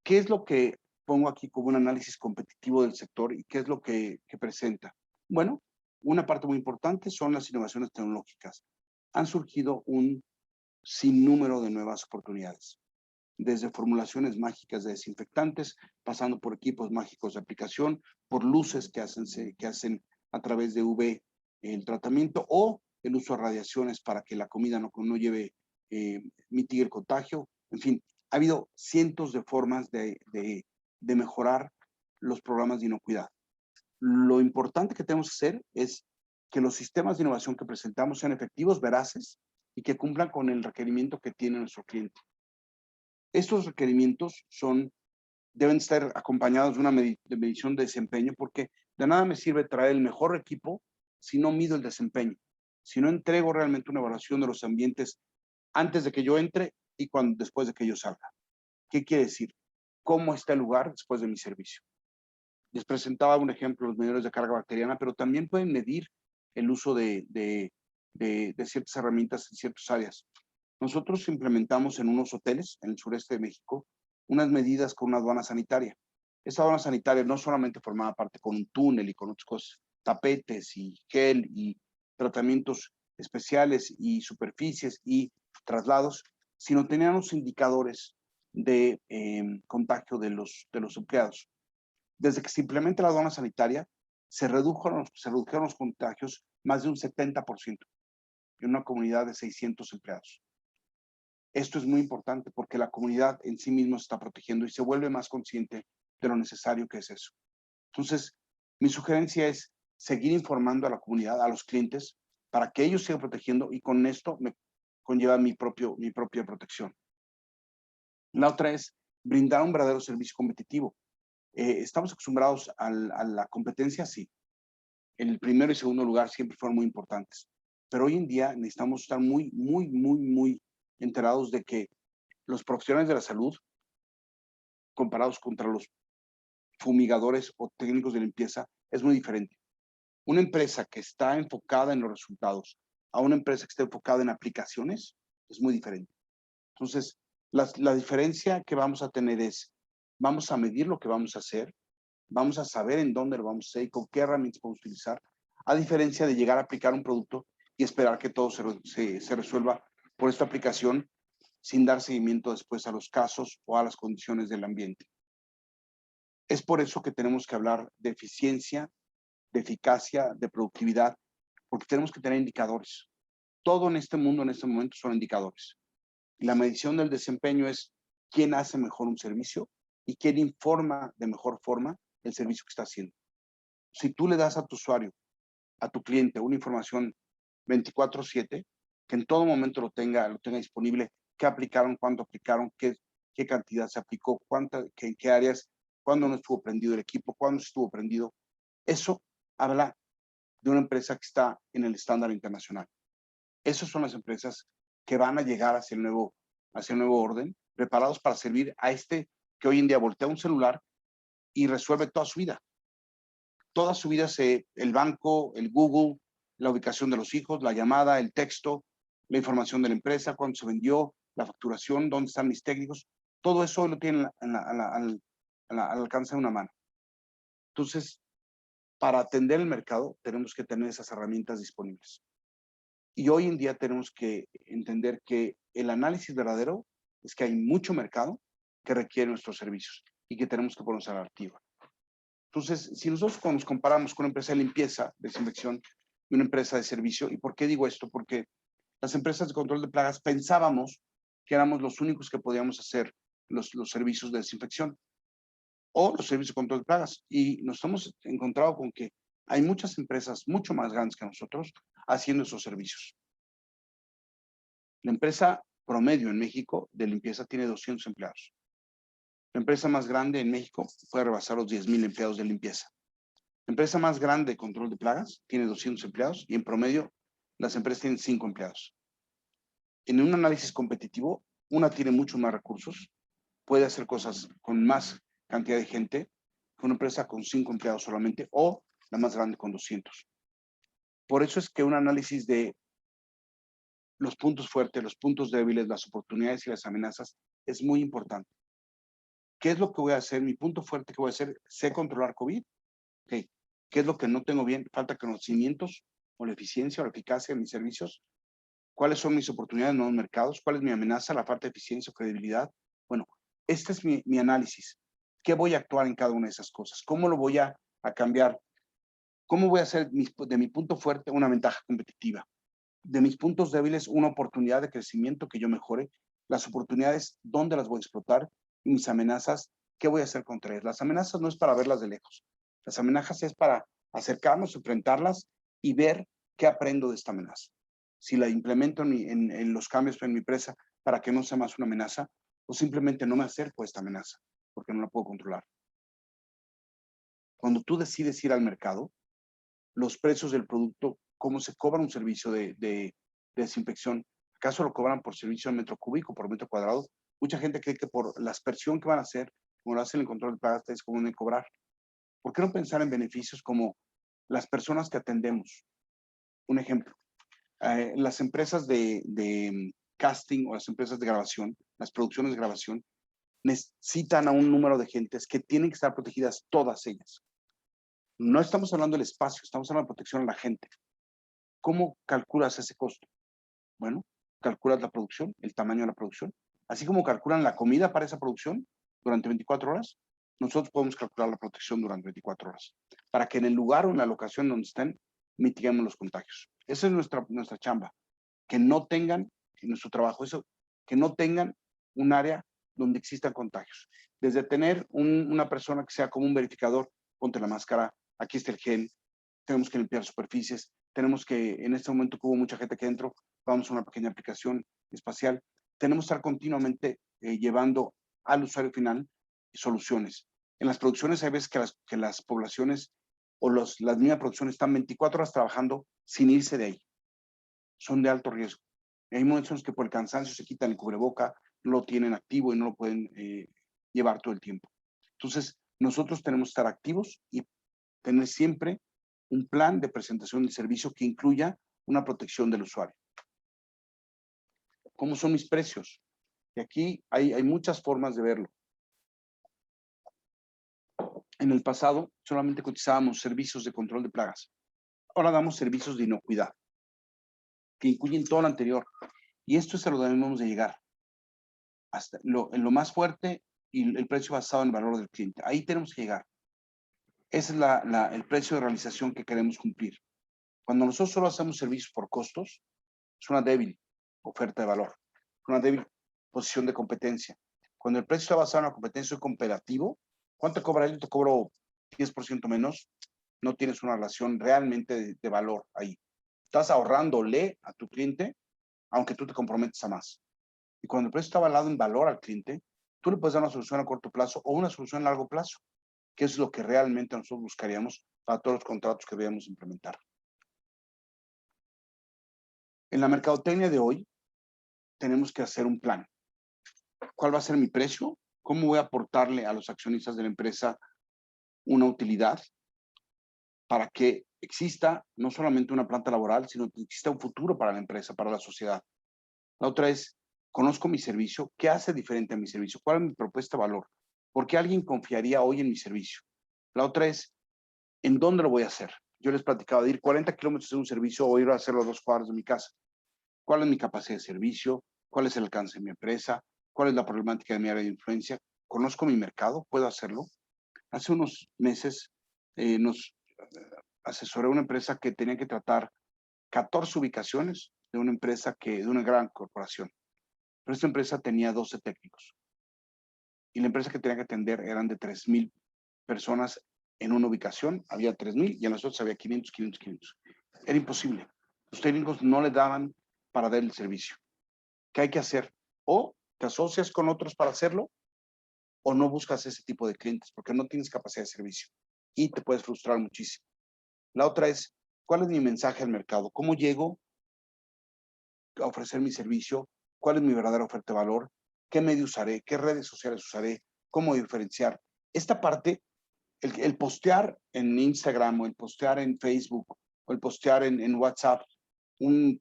¿Qué es lo que pongo aquí como un análisis competitivo del sector y qué es lo que presenta? Bueno, una parte muy importante son las innovaciones tecnológicas. Han surgido un sinnúmero de nuevas oportunidades, desde formulaciones mágicas de desinfectantes, pasando por equipos mágicos de aplicación, por luces que hacen a través de UV el tratamiento o el uso de radiaciones para que la comida no mitigue el contagio. En fin, ha habido cientos de formas de mejorar los programas de inocuidad. Lo importante que tenemos que hacer es que los sistemas de innovación que presentamos sean efectivos, veraces y que cumplan con el requerimiento que tiene nuestro cliente. Estos requerimientos deben estar acompañados de una medición de desempeño, porque de nada me sirve traer el mejor equipo si no mido el desempeño, si no entrego realmente una evaluación de los ambientes antes de que yo entre y después de que yo salga. ¿Qué quiere decir? ¿Cómo está el lugar después de mi servicio? Les presentaba un ejemplo, los medidores de carga bacteriana, pero también pueden medir el uso de ciertas herramientas en ciertas áreas. Nosotros implementamos en unos hoteles en el sureste de México unas medidas con una aduana sanitaria. Esa aduana sanitaria no solamente formaba parte con un túnel y con otras cosas, tapetes y gel y tratamientos especiales y superficies y traslados, sino tenían los indicadores de contagio de los empleados. Desde que se implementa la aduana sanitaria, se redujeron los contagios más de un 70% en una comunidad de 600 empleados. Esto es muy importante porque la comunidad en sí misma se está protegiendo y se vuelve más consciente de lo necesario que es eso. Entonces, mi sugerencia es seguir informando a la comunidad, a los clientes, para que ellos sigan protegiendo y con esto me conlleva mi propia protección. La otra es brindar un verdadero servicio competitivo. Estamos acostumbrados a la competencia, sí. En el primero y segundo lugar siempre fueron muy importantes. Pero hoy en día necesitamos estar muy enterados de que los profesionales de la salud, comparados contra los fumigadores o técnicos de limpieza, es muy diferente. Una empresa que está enfocada en los resultados a una empresa que está enfocada en aplicaciones es muy diferente. Entonces, la diferencia que vamos a tener es, vamos a medir lo que vamos a hacer, vamos a saber en dónde lo vamos a hacer y con qué herramientas podemos utilizar, a diferencia de llegar a aplicar un producto y esperar que todo se resuelva por esta aplicación sin dar seguimiento después a los casos o a las condiciones del ambiente. Es por eso que tenemos que hablar de eficiencia, de eficacia, de productividad, porque tenemos que tener indicadores. Todo en este mundo, en este momento, son indicadores. Y la medición del desempeño es quién hace mejor un servicio y quién informa de mejor forma el servicio que está haciendo. Si tú le das a tu usuario, a tu cliente, una información 24/7, que en todo momento lo tenga disponible, qué aplicaron, cuánto aplicaron, qué cantidad se aplicó, en qué áreas, cuándo no estuvo prendido el equipo, cuándo estuvo prendido. Eso habla de una empresa que está en el estándar internacional. Esas son las empresas que van a llegar hacia el nuevo orden, preparados para servir a que hoy en día voltea un celular y resuelve toda su vida. Toda su vida el banco, el Google, la ubicación de los hijos, la llamada, el texto, la información de la empresa, cuándo se vendió, la facturación, dónde están mis técnicos. Todo eso hoy lo tienen al alcance de una mano. Entonces, para atender el mercado, tenemos que tener esas herramientas disponibles. Y hoy en día tenemos que entender que el análisis verdadero es que hay mucho mercado que requiere nuestros servicios y que tenemos que ponernos a la activa. Entonces, si nosotros nos comparamos con una empresa de limpieza, desinfección y una empresa de servicio, ¿y por qué digo esto? Porque las empresas de control de plagas pensábamos que éramos los únicos que podíamos hacer los servicios de desinfección o los servicios de control de plagas. Y nos hemos encontrado con que hay muchas empresas mucho más grandes que nosotros haciendo esos servicios. La empresa promedio en México de limpieza tiene 200 empleados. La empresa más grande en México puede rebasar los 10,000 empleados de limpieza. La empresa más grande de control de plagas tiene 200 empleados y en promedio las empresas tienen 5 empleados. En un análisis competitivo, una tiene muchos más recursos, puede hacer cosas con más cantidad de gente que una empresa con 5 empleados solamente o la más grande con 200. Por eso es que un análisis de los puntos fuertes, los puntos débiles, las oportunidades y las amenazas es muy importante. ¿Qué es lo que voy a hacer? Mi punto fuerte que voy a hacer, sé controlar COVID. Okay. ¿Qué es lo que no tengo bien? Falta conocimientos o la eficiencia o la eficacia de mis servicios. ¿Cuáles son mis oportunidades en nuevos mercados? ¿Cuál es mi amenaza? La falta de eficiencia o credibilidad. Bueno, este es mi análisis. ¿Qué voy a actuar en cada una de esas cosas? ¿Cómo lo voy a cambiar? ¿Cómo voy a hacer de mi punto fuerte una ventaja competitiva? De mis puntos débiles una oportunidad de crecimiento que yo mejore. Las oportunidades, ¿dónde las voy a explotar? Y mis amenazas, ¿qué voy a hacer contra ellas? Las amenazas no es para verlas de lejos. Las amenazas es para acercarnos, enfrentarlas y ver qué aprendo de esta amenaza. Si la implemento en los cambios en mi empresa para que no sea más una amenaza, o simplemente no me acerco a esta amenaza porque no la puedo controlar. Cuando tú decides ir al mercado, los precios del producto, cómo se cobra un servicio de desinfección, ¿acaso lo cobran por servicio de metro cúbico, por metro cuadrado? Mucha gente cree que por la aspersión que van a hacer, como lo hacen en el control de plagas, es como de cobrar. ¿Por qué no pensar en beneficios como las personas que atendemos? Un ejemplo, las empresas de casting o las empresas de grabación, las producciones de grabación, necesitan a un número de gentes que tienen que estar protegidas todas ellas. No estamos hablando del espacio, estamos hablando de protección a la gente. ¿Cómo calculas ese costo? Bueno, calculas la producción, el tamaño de la producción. Así como calculan la comida para esa producción durante 24 horas, nosotros podemos calcular la protección durante 24 horas, para que en el lugar o en la locación donde estén, mitiguemos los contagios. Esa es nuestra chamba, que no tengan, en nuestro trabajo, eso, que no tengan un área donde existan contagios. Desde tener una persona que sea como un verificador, ponte la máscara, aquí está el gel, tenemos que limpiar superficies, tenemos que, en este momento que hubo mucha gente aquí adentro, vamos a una pequeña aplicación espacial, tenemos que estar continuamente llevando al usuario final soluciones. En las producciones hay veces que las poblaciones o las mismas producciones están 24 horas trabajando sin irse de ahí. Son de alto riesgo. Y hay momentos en los que por el cansancio se quitan el cubreboca, no lo tienen activo y no lo pueden llevar todo el tiempo. Entonces, nosotros tenemos que estar activos y tener siempre un plan de presentación de servicio que incluya una protección del usuario. ¿Cómo son mis precios? Y aquí hay muchas formas de verlo. En el pasado solamente cotizábamos servicios de control de plagas. Ahora damos servicios de inocuidad, que incluyen todo lo anterior. Y esto es a lo que debemos de llegar. Hasta en lo más fuerte y el precio basado en el valor del cliente. Ahí tenemos que llegar. Ese es el precio de realización que queremos cumplir. Cuando nosotros solo hacemos servicios por costos, es una débil oferta de valor, una débil posición de competencia. Cuando el precio está basado en la competencia comparativo, ¿cuánto cobra él? Te cobro 10% menos, no tienes una relación realmente de valor ahí. Estás ahorrándole a tu cliente, aunque tú te comprometes a más. Y cuando el precio está avalado en valor al cliente, tú le puedes dar una solución a corto plazo o una solución a largo plazo, que es lo que realmente nosotros buscaríamos para todos los contratos que debemos implementar. En la mercadotecnia de hoy, tenemos que hacer un plan. ¿Cuál va a ser mi precio? ¿Cómo voy a aportarle a los accionistas de la empresa una utilidad para que exista no solamente una planta laboral, sino que exista un futuro para la empresa, para la sociedad? La otra es, conozco mi servicio, ¿qué hace diferente a mi servicio? ¿Cuál es mi propuesta de valor? ¿Por qué alguien confiaría hoy en mi servicio? La otra es, ¿en dónde lo voy a hacer? Yo les platicaba de ir 40 kilómetros en un servicio o ir a hacerlo a 2 cuadras de mi casa. ¿Cuál es mi capacidad de servicio? ¿Cuál es el alcance de mi empresa? ¿Cuál es la problemática de mi área de influencia? ¿Conozco mi mercado? ¿Puedo hacerlo? Hace unos meses nos asesoré a una empresa que tenía que tratar 14 ubicaciones de una empresa de una gran corporación. Pero esta empresa tenía 12 técnicos y la empresa que tenía que atender eran de 3,000 personas en una ubicación, había 3,000 y en las otras había 500, 500, 500. Era imposible. Los técnicos no le daban para dar el servicio. ¿Qué hay que hacer? O te asocias con otros para hacerlo o no buscas ese tipo de clientes porque no tienes capacidad de servicio y te puedes frustrar muchísimo. La otra es, ¿cuál es mi mensaje al mercado? ¿Cómo llego a ofrecer mi servicio? ¿Cuál es mi verdadera oferta de valor? ¿Qué medio usaré? ¿Qué redes sociales usaré? ¿Cómo diferenciar? Esta parte, el postear en Instagram o el postear en Facebook o el postear en WhatsApp un,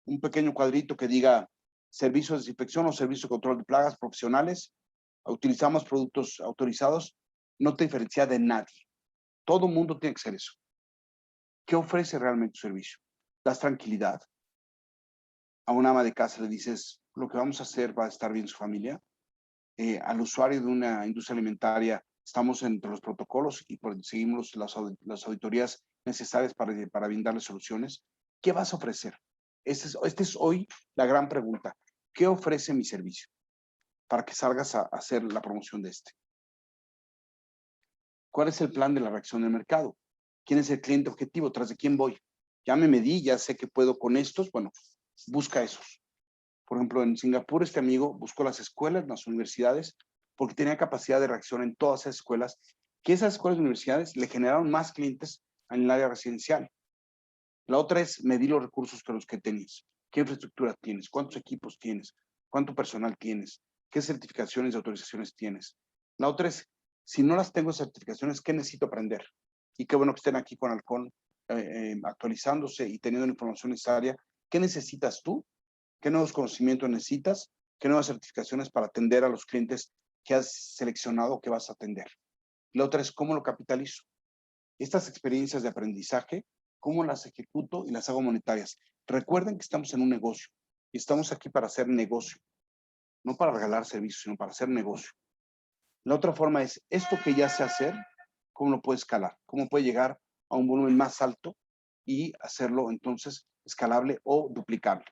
un pequeño cuadrito que diga servicio de desinfección o servicio de control de plagas profesionales, utilizamos productos autorizados, no te diferencia de nadie. Todo mundo tiene que hacer eso. ¿Qué ofrece realmente tu servicio? ¿Das tranquilidad? A una ama de casa le dices, lo que vamos a hacer va a estar bien su familia. Al usuario de una industria alimentaria, estamos entre los protocolos y seguimos las auditorías necesarias para brindarle soluciones. ¿Qué vas a ofrecer? Esta es hoy la gran pregunta. ¿Qué ofrece mi servicio? Para que salgas a hacer la promoción de este. ¿Cuál es el plan de la reacción del mercado? ¿Quién es el cliente objetivo? ¿Tras de quién voy? Ya me medí, ya sé que puedo con estos. Bueno, busca esos. Por ejemplo, en Singapur este amigo buscó las escuelas, las universidades, porque tenía capacidad de reacción en todas esas escuelas, que esas escuelas y universidades le generaron más clientes en el área residencial. La otra es medir los recursos que los que tenías. ¿Qué infraestructura tienes? ¿Cuántos equipos tienes? ¿Cuánto personal tienes? ¿Qué certificaciones y autorizaciones tienes? La otra es, si no las tengo certificaciones, ¿qué necesito aprender? Y qué bueno que estén aquí con Halcón actualizándose y teniendo la información necesaria. ¿Qué necesitas tú? ¿Qué nuevos conocimientos necesitas? ¿Qué nuevas certificaciones para atender a los clientes que has seleccionado que vas a atender? La otra es, ¿cómo lo capitalizo? Estas experiencias de aprendizaje, ¿cómo las ejecuto y las hago monetarias? Recuerden que estamos en un negocio y estamos aquí para hacer negocio, no para regalar servicios, sino para hacer negocio. La otra forma es, esto que ya sé hacer, ¿cómo lo puedo escalar? ¿Cómo puede llegar a un volumen más alto y hacerlo entonces escalable o duplicable?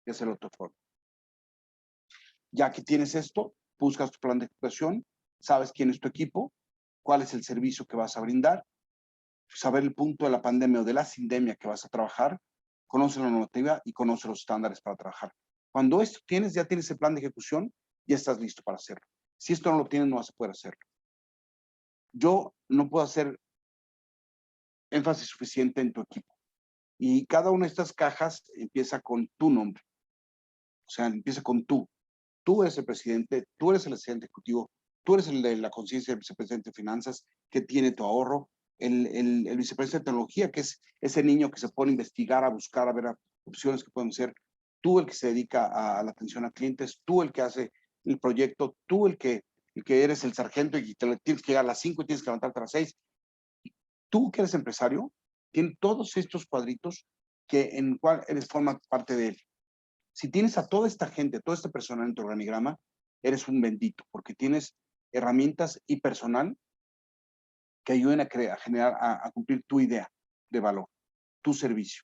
Esa es la otra forma. Ya que tienes esto, buscas tu plan de ejecución, sabes quién es tu equipo, cuál es el servicio que vas a brindar, saber el punto de la pandemia o de la sindemia que vas a trabajar, conoce la normativa y conoce los estándares para trabajar. Cuando esto tienes, ya tienes el plan de ejecución, ya estás listo para hacerlo. Si esto no lo tienes, no vas a poder hacerlo. Yo no puedo hacer énfasis suficiente en tu equipo. Y cada una de estas cajas empieza con tu nombre. O sea, empieza con tú. Tú eres el presidente, tú eres el asistente ejecutivo, tú eres el de la conciencia del vicepresidente de finanzas, que tiene tu ahorro, el vicepresidente de tecnología, que es ese niño que se pone a investigar, a buscar, a ver opciones que pueden ser, tú el que se dedica a la atención a clientes, tú el que hace el proyecto, tú el que eres el sargento y tienes que llegar a las 5 y tienes que levantarte a las 6. Tú que eres empresario, tienes todos estos cuadritos que en cual eres forma parte de él. Si tienes a toda esta gente, toda esta persona en tu organigrama, eres un bendito, porque tienes herramientas y personal que ayuden a generar, a cumplir tu idea de valor, tu servicio.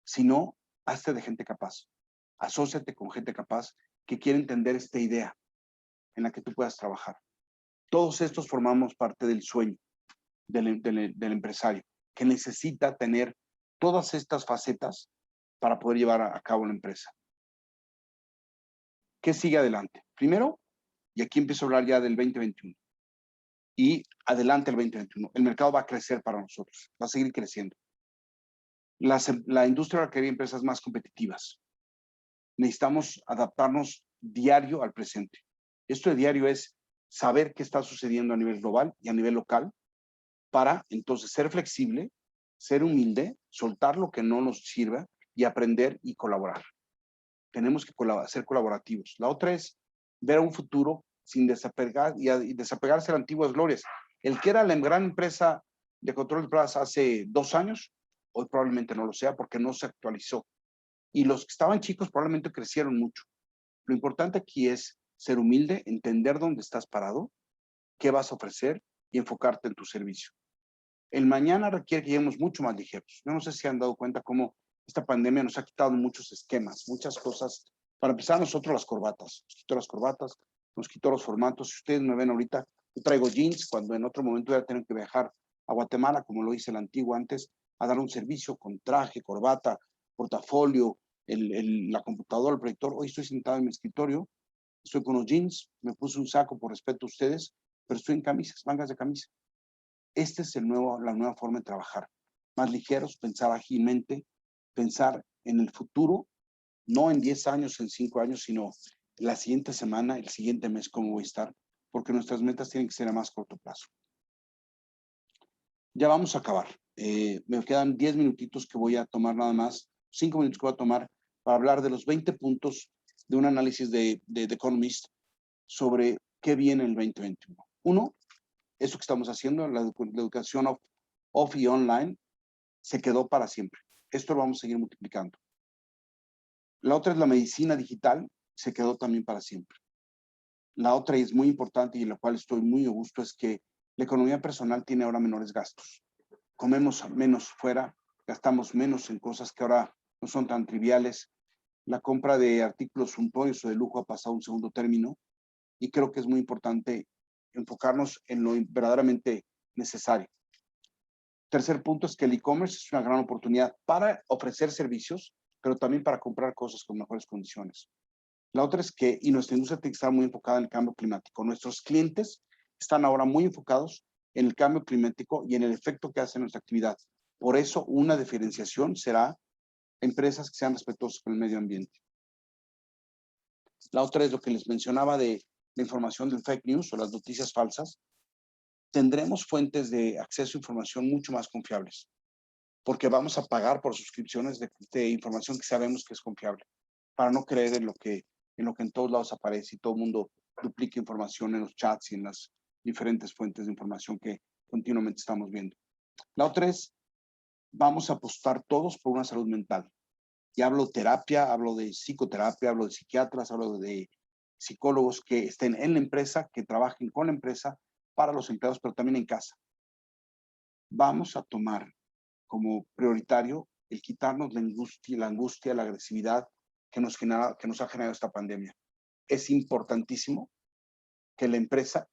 Si no, hazte de gente capaz. Asóciate con gente capaz que quiere entender esta idea en la que tú puedas trabajar. Todos estos formamos parte del sueño del empresario, que necesita tener todas estas facetas para poder llevar a cabo la empresa. ¿Qué sigue adelante? Primero, y aquí empiezo a hablar ya del 2021, y adelante el 2021, el mercado va a crecer para nosotros, va a seguir creciendo. La industria va a requerir empresas más competitivas. Necesitamos adaptarnos diario al presente. Esto de diario es saber qué está sucediendo a nivel global y a nivel local para entonces ser flexible, ser humilde, soltar lo que no nos sirva y aprender y colaborar. Tenemos que ser colaborativos. La otra es ver un futuro sin desapegar y desapegarse de las antiguas glorias. El que era la gran empresa de control de plagas hace 2 años, hoy probablemente no lo sea porque no se actualizó. Y los que estaban chicos probablemente crecieron mucho. Lo importante aquí es ser humilde, entender dónde estás parado, qué vas a ofrecer y enfocarte en tu servicio. El mañana requiere que lleguemos mucho más ligeros. Yo no sé si han dado cuenta cómo esta pandemia nos ha quitado muchos esquemas, muchas cosas. Para empezar, nosotros las corbatas. Nos quitó las corbatas, nos quitó los formatos. Si ustedes me ven ahorita, yo traigo jeans cuando en otro momento ya tener que viajar a Guatemala, como lo hice el antiguo antes, a dar un servicio con traje, corbata, portafolio, la computadora, el proyector. Hoy estoy sentado en mi escritorio, estoy con los jeans, me puse un saco por respeto a ustedes, pero estoy en camisas, mangas de camisa. Esta es la nueva forma de trabajar. Más ligeros, pensar ágilmente, pensar en el futuro, no en 10 años, en 5 años, sino la siguiente semana, el siguiente mes, cómo voy a estar, porque nuestras metas tienen que ser a más corto plazo. Ya vamos a acabar. Me quedan 10 minutitos que voy a tomar nada más, 5 minutos que voy a tomar para hablar de los 20 puntos de un análisis de The Economist sobre qué viene el 2021. Uno, eso que estamos haciendo, la educación off y online, se quedó para siempre. Esto lo vamos a seguir multiplicando. La otra es la medicina digital, se quedó también para siempre. La otra, y es muy importante y en la cual estoy muy a gusto, es que la economía personal tiene ahora menores gastos. Comemos menos fuera, gastamos menos en cosas que ahora no son tan triviales. La compra de artículos suntuosos o de lujo ha pasado a un segundo término y creo que es muy importante enfocarnos en lo verdaderamente necesario. Tercer punto es que el e-commerce es una gran oportunidad para ofrecer servicios, pero también para comprar cosas con mejores condiciones. La otra es que, y nuestra industria tiene que estar muy enfocada en el cambio climático. Nuestros clientes están ahora muy enfocados en el cambio climático y en el efecto que hace nuestra actividad. Por eso, una diferenciación será empresas que sean respetuosas con el medio ambiente. La otra es lo que les mencionaba de la información del fake news o las noticias falsas. Tendremos fuentes de acceso a información mucho más confiables, porque vamos a pagar por suscripciones de información que sabemos que es confiable, para no creer en lo que en todos lados aparece y todo el mundo duplica información en los chats y en las diferentes fuentes de información que continuamente estamos viendo. La otra es, vamos a apostar todos por una salud mental. Y hablo terapia, hablo de psicoterapia, hablo de psiquiatras, hablo de psicólogos que estén en la empresa, que trabajen con la empresa para los empleados, pero también en casa. Vamos a tomar como prioritario el quitarnos la angustia, la agresividad que nos ha generado esta pandemia. Es importantísimo que la empresa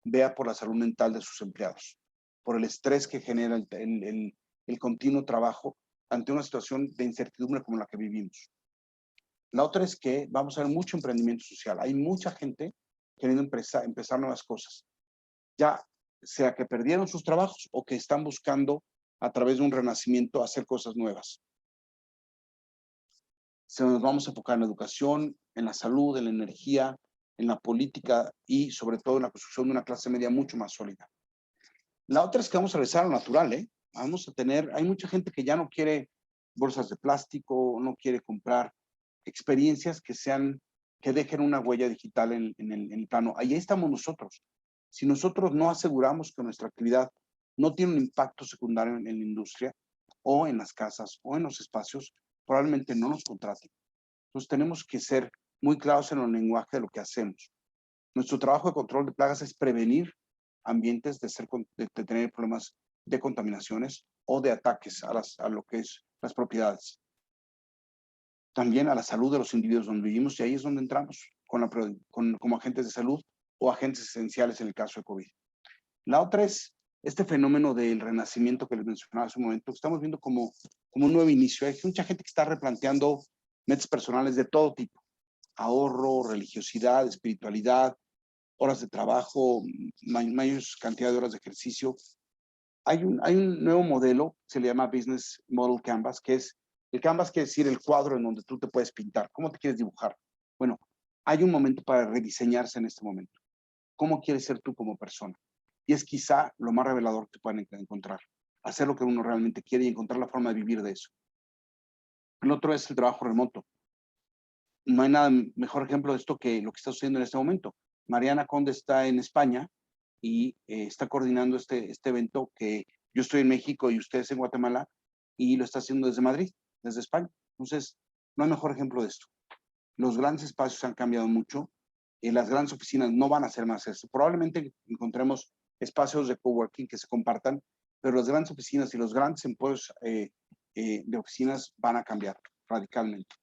vea por la salud mental de sus empleados, por el estrés que genera el continuo trabajo ante una situación de incertidumbre como la que vivimos. La otra es que vamos a ver mucho emprendimiento social. Hay mucha gente queriendo empezar nuevas cosas, ya sea que perdieron sus trabajos o que están buscando a través de un renacimiento hacer cosas nuevas. Nos vamos a enfocar en la educación, en la salud, en la energía, en la política y sobre todo en la construcción de una clase media mucho más sólida. La otra es que vamos a regresar a lo natural, ¿eh? Hay mucha gente que ya no quiere bolsas de plástico, no quiere comprar experiencias que dejen una huella digital en el plano. Ahí estamos nosotros. Si nosotros no aseguramos que nuestra actividad no tiene un impacto secundario en la industria o en las casas o en los espacios, probablemente no nos contraten. Entonces tenemos que ser muy claros en el lenguaje de lo que hacemos. Nuestro trabajo de control de plagas es prevenir ambientes de tener problemas de contaminaciones o de ataques a lo que es las propiedades. También a la salud de los individuos donde vivimos, y ahí es donde entramos como agentes de salud o agentes esenciales en el caso de COVID. La otra es este fenómeno del renacimiento que les mencionaba hace un momento. Estamos viendo como un nuevo inicio. Hay mucha gente que está replanteando metas personales de todo tipo: ahorro, religiosidad, espiritualidad, horas de trabajo, mayor cantidad de horas de ejercicio. Hay un nuevo modelo, se le llama Business Model Canvas, que es, el canvas quiere decir el cuadro en donde tú te puedes pintar. ¿Cómo te quieres dibujar? Bueno, hay un momento para rediseñarse en este momento. ¿Cómo quieres ser tú como persona? Y es quizá lo más revelador que pueden encontrar. Hacer lo que uno realmente quiere y encontrar la forma de vivir de eso. El otro es el trabajo remoto. no hay nada mejor ejemplo de esto que lo que está sucediendo en este momento. Mariana Conde está en España y está coordinando este evento que yo estoy en México y ustedes en Guatemala, y lo está haciendo desde Madrid, desde España. Entonces, no hay mejor ejemplo de esto. Los grandes espacios han cambiado mucho. Las grandes oficinas no van a hacer más eso. Probablemente encontremos espacios de coworking que se compartan, pero las grandes oficinas y los grandes emporios de oficinas van a cambiar radicalmente.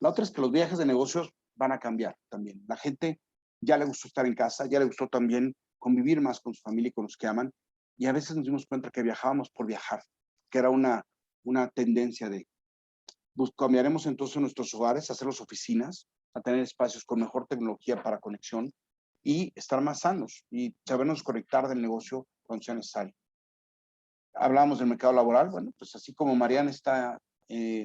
La otra es que los viajes de negocios van a cambiar también. La gente ya le gustó estar en casa, ya le gustó también convivir más con su familia y con los que aman. Y a veces nos dimos cuenta que viajábamos por viajar, que era una tendencia de, cambiaremos entonces nuestros hogares, hacerlos oficinas, a tener espacios con mejor tecnología para conexión y estar más sanos y sabernos conectar del negocio cuando sea necesario. Hablábamos del mercado laboral, bueno, pues así como Mariana está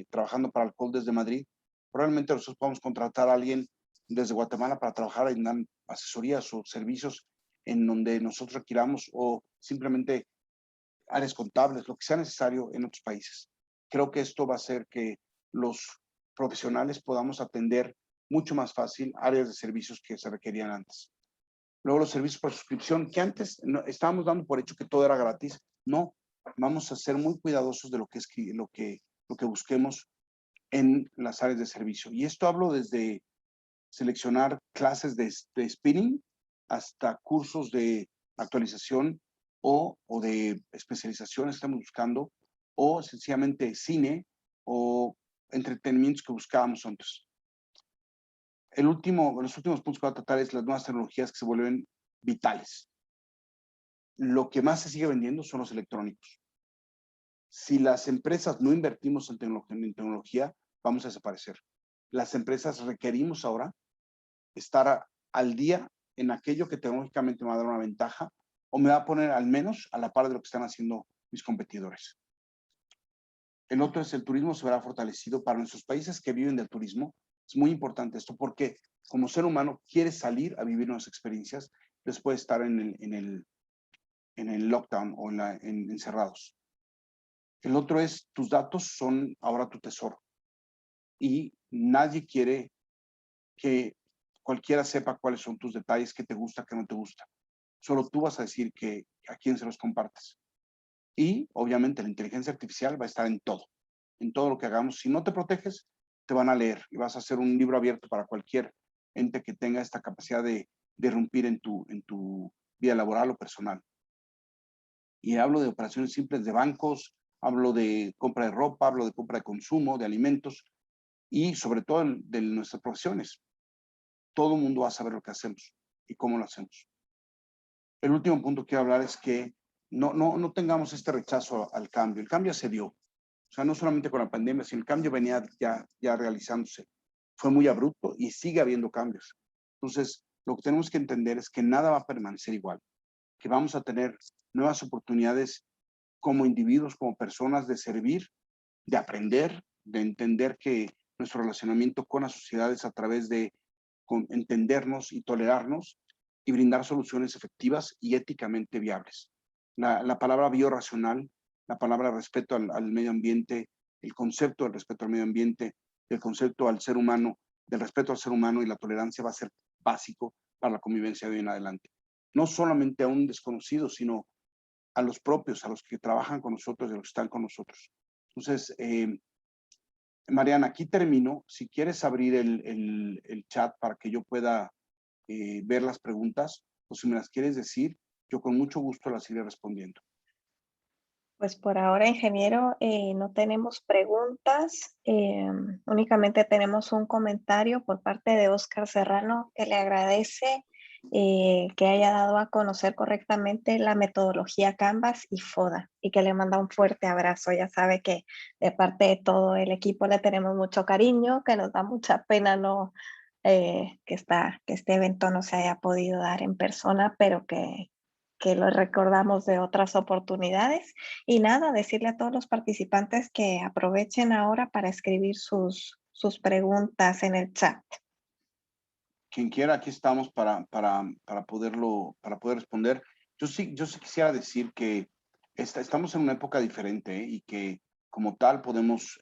trabajando para el COL desde Madrid, probablemente nosotros podamos contratar a alguien desde Guatemala para trabajar en dar asesorías o servicios en donde nosotros requiramos, o simplemente áreas contables, lo que sea necesario en otros países. Creo que esto va a hacer que los profesionales podamos atender mucho más fácil áreas de servicios que se requerían antes. Luego los servicios por suscripción, que antes estábamos dando por hecho que todo era gratis. No, vamos a ser muy cuidadosos de lo que busquemos en las áreas de servicio. Y esto hablo desde seleccionar clases de spinning hasta cursos de actualización o de especialización estamos buscando, o sencillamente cine o entretenimientos que buscábamos antes. Los últimos puntos que voy a tratar es las nuevas tecnologías que se vuelven vitales. Lo que más se sigue vendiendo son los electrónicos. Si las empresas no invertimos en tecnología, vamos a desaparecer. Las empresas requerimos ahora estar al día en aquello que tecnológicamente me va a dar una ventaja o me va a poner al menos a la par de lo que están haciendo mis competidores. El otro es el turismo se verá fortalecido para nuestros países que viven del turismo. Es muy importante esto porque como ser humano quiere salir a vivir nuevas experiencias después de estar en el lockdown o encerrados. El otro es tus datos son ahora tu tesoro y nadie quiere que cualquiera sepa cuáles son tus detalles, qué te gusta, qué no te gusta. Solo tú vas a decir a quién se los compartes. Y obviamente la inteligencia artificial va a estar en todo lo que hagamos. Si no te proteges, te van a leer y vas a ser un libro abierto para cualquier ente que tenga esta capacidad de irrumpir en tu vida laboral o personal. Y hablo de operaciones simples de bancos, hablo de compra de ropa, hablo de compra de consumo, de alimentos y sobre todo de nuestras profesiones. Todo el mundo va a saber lo que hacemos y cómo lo hacemos. El último punto que quiero hablar es que no tengamos este rechazo al cambio. El cambio se dio. O sea, no solamente con la pandemia, sino el cambio venía ya realizándose. Fue muy abrupto y sigue habiendo cambios. Entonces, lo que tenemos que entender es que nada va a permanecer igual, que vamos a tener nuevas oportunidades como individuos, como personas de servir, de aprender, de entender que nuestro relacionamiento con la sociedad es a través de entendernos y tolerarnos y brindar soluciones efectivas y éticamente viables. La palabra biorracional, la palabra respeto al medio ambiente, el concepto del respeto al medio ambiente, el concepto al ser humano, del respeto al ser humano y la tolerancia va a ser básico para la convivencia de hoy en adelante. No solamente a un desconocido, sino a los propios, a los que trabajan con nosotros y a los que están con nosotros. Entonces, Mariana, aquí termino. Si quieres abrir el chat para que yo pueda ver las preguntas, o si me las quieres decir, yo con mucho gusto las iré respondiendo. Pues por ahora, ingeniero, no tenemos preguntas, únicamente tenemos un comentario por parte de Oscar Serrano que le agradece que haya dado a conocer correctamente la metodología Canvas y FODA y que le manda un fuerte abrazo. Ya sabe que de parte de todo el equipo le tenemos mucho cariño, que nos da mucha pena que este evento no se haya podido dar en persona, pero que lo recordamos de otras oportunidades. Y nada, decirle a todos los participantes que aprovechen ahora para escribir sus preguntas en el chat. Quien quiera, aquí estamos para poder responder. Yo sí quisiera decir que estamos en una época diferente y que como tal podemos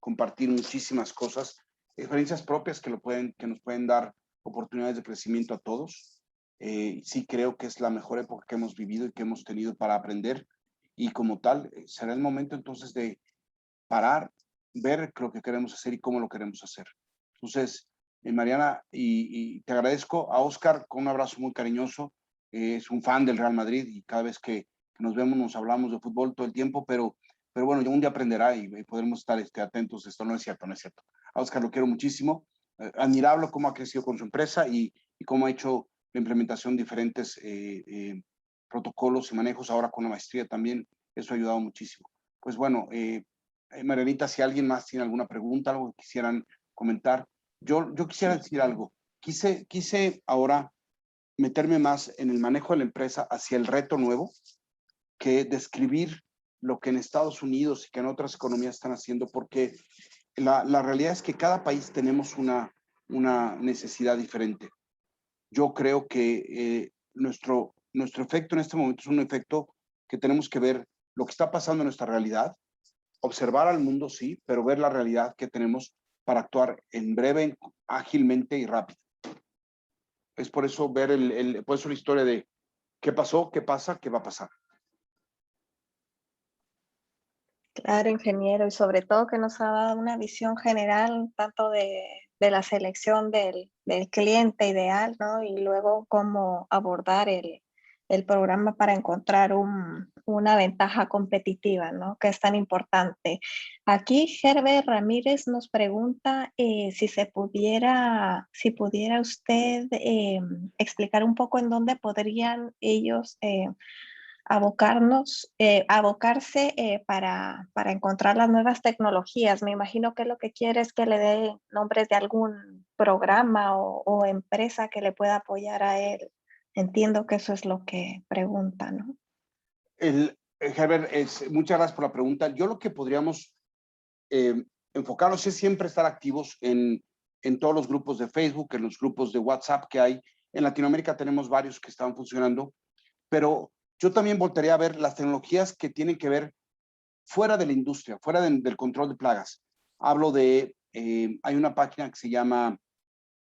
compartir muchísimas cosas experiencias propias que nos pueden dar oportunidades de crecimiento a todos. Sí creo que es la mejor época que hemos vivido y que hemos tenido para aprender, y como tal, será el momento entonces de parar, ver lo que queremos hacer y cómo lo queremos hacer. Entonces, Mariana, y te agradezco a Oscar con un abrazo muy cariñoso. Es un fan del Real Madrid y cada vez que nos vemos nos hablamos de fútbol todo el tiempo, pero bueno, ya un día aprenderá y podremos estar atentos. Esto no es cierto, no es cierto. A Oscar lo quiero muchísimo. Admirable cómo ha crecido con su empresa y cómo ha hecho la implementación de diferentes protocolos y manejos, ahora con la maestría también. Eso ha ayudado muchísimo. Pues bueno, Marianita, si alguien más tiene alguna pregunta, algo que quisieran comentar. Yo quisiera decir algo. Quise ahora meterme más en el manejo de la empresa hacia el reto nuevo, que describir lo que en Estados Unidos y que en otras economías están haciendo, porque la realidad es que cada país tenemos una necesidad diferente. Yo creo que nuestro efecto en este momento es un efecto que tenemos que ver lo que está pasando en nuestra realidad, observar al mundo, sí, pero ver la realidad que tenemos para actuar en breve, ágilmente y rápido. Es por eso por eso la historia de qué pasó, qué pasa, qué va a pasar. Claro, ingeniero, y sobre todo que nos ha dado una visión general tanto de la selección del cliente ideal, ¿no? Y luego cómo abordar el programa para encontrar una ventaja competitiva, ¿no? Que es tan importante. Aquí Herbert Ramírez nos pregunta si pudiera usted explicar un poco en dónde podrían ellos abocarse para encontrar las nuevas tecnologías. Me imagino que lo que quiere es que le dé nombres de algún programa o empresa que le pueda apoyar a él. Entiendo que eso es lo que pregunta, ¿no? Herbert, muchas gracias por la pregunta. Yo lo que podríamos enfocarnos es siempre estar activos en todos los grupos de Facebook, en los grupos de WhatsApp que hay. En Latinoamérica tenemos varios que están funcionando, pero yo también voltearía a ver las tecnologías que tienen que ver fuera de la industria, fuera del control de plagas. Hablo hay una página que se llama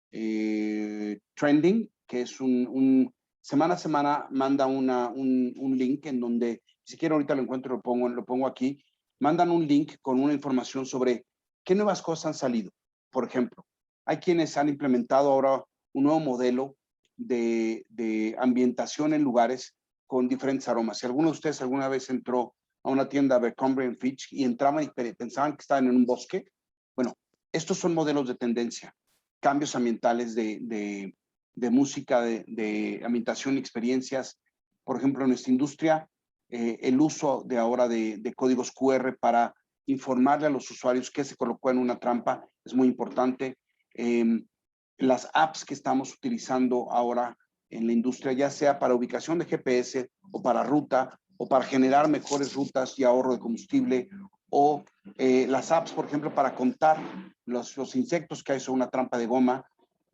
Trending, que es semana a semana manda un link en donde, si quiero ahorita lo encuentro, lo pongo aquí, mandan un link con una información sobre qué nuevas cosas han salido. Por ejemplo, hay quienes han implementado ahora un nuevo modelo de ambientación en lugares con diferentes aromas. Si alguno de ustedes alguna vez entró a una tienda Abercrombie Fitch y entraban y pensaban que estaban en un bosque, bueno, estos son modelos de tendencia, cambios ambientales de música, de ambientación y experiencias. Por ejemplo, en nuestra industria, el uso de ahora de códigos QR para informarle a los usuarios que se colocó en una trampa es muy importante. Las apps que estamos utilizando ahora en la industria, ya sea para ubicación de GPS o para ruta o para generar mejores rutas y ahorro de combustible, o las apps, por ejemplo, para contar los insectos que hay sobre una trampa de goma.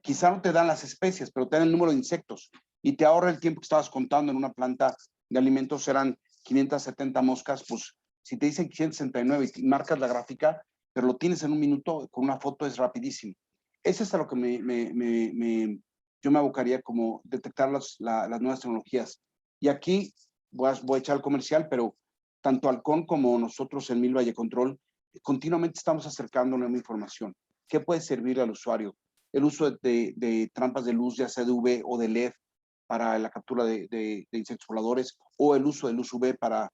Quizá no te dan las especies, pero te dan el número de insectos y te ahorra el tiempo que estabas contando en una planta de alimentos. Eran 570 moscas, pues si te dicen 569 y marcas la gráfica, pero lo tienes en un minuto, con una foto es rapidísimo. Eso es a lo que yo me abocaría, como detectar las nuevas tecnologías. Y aquí voy a echar el comercial, pero tanto Halcón como nosotros en Mil Valle Control continuamente estamos acercando nueva información. ¿Qué puede servir al usuario? El uso de trampas de luz, ya sea de UV o de LED, para la captura de insectos voladores, o el uso de luz UV para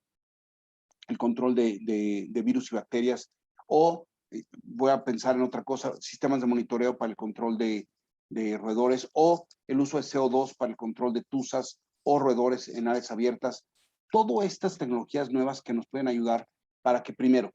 el control de virus y bacterias, o voy a pensar en otra cosa, sistemas de monitoreo para el control de roedores, o el uso de CO2 para el control de tuzas o roedores en áreas abiertas. Todas estas tecnologías nuevas que nos pueden ayudar para que, primero,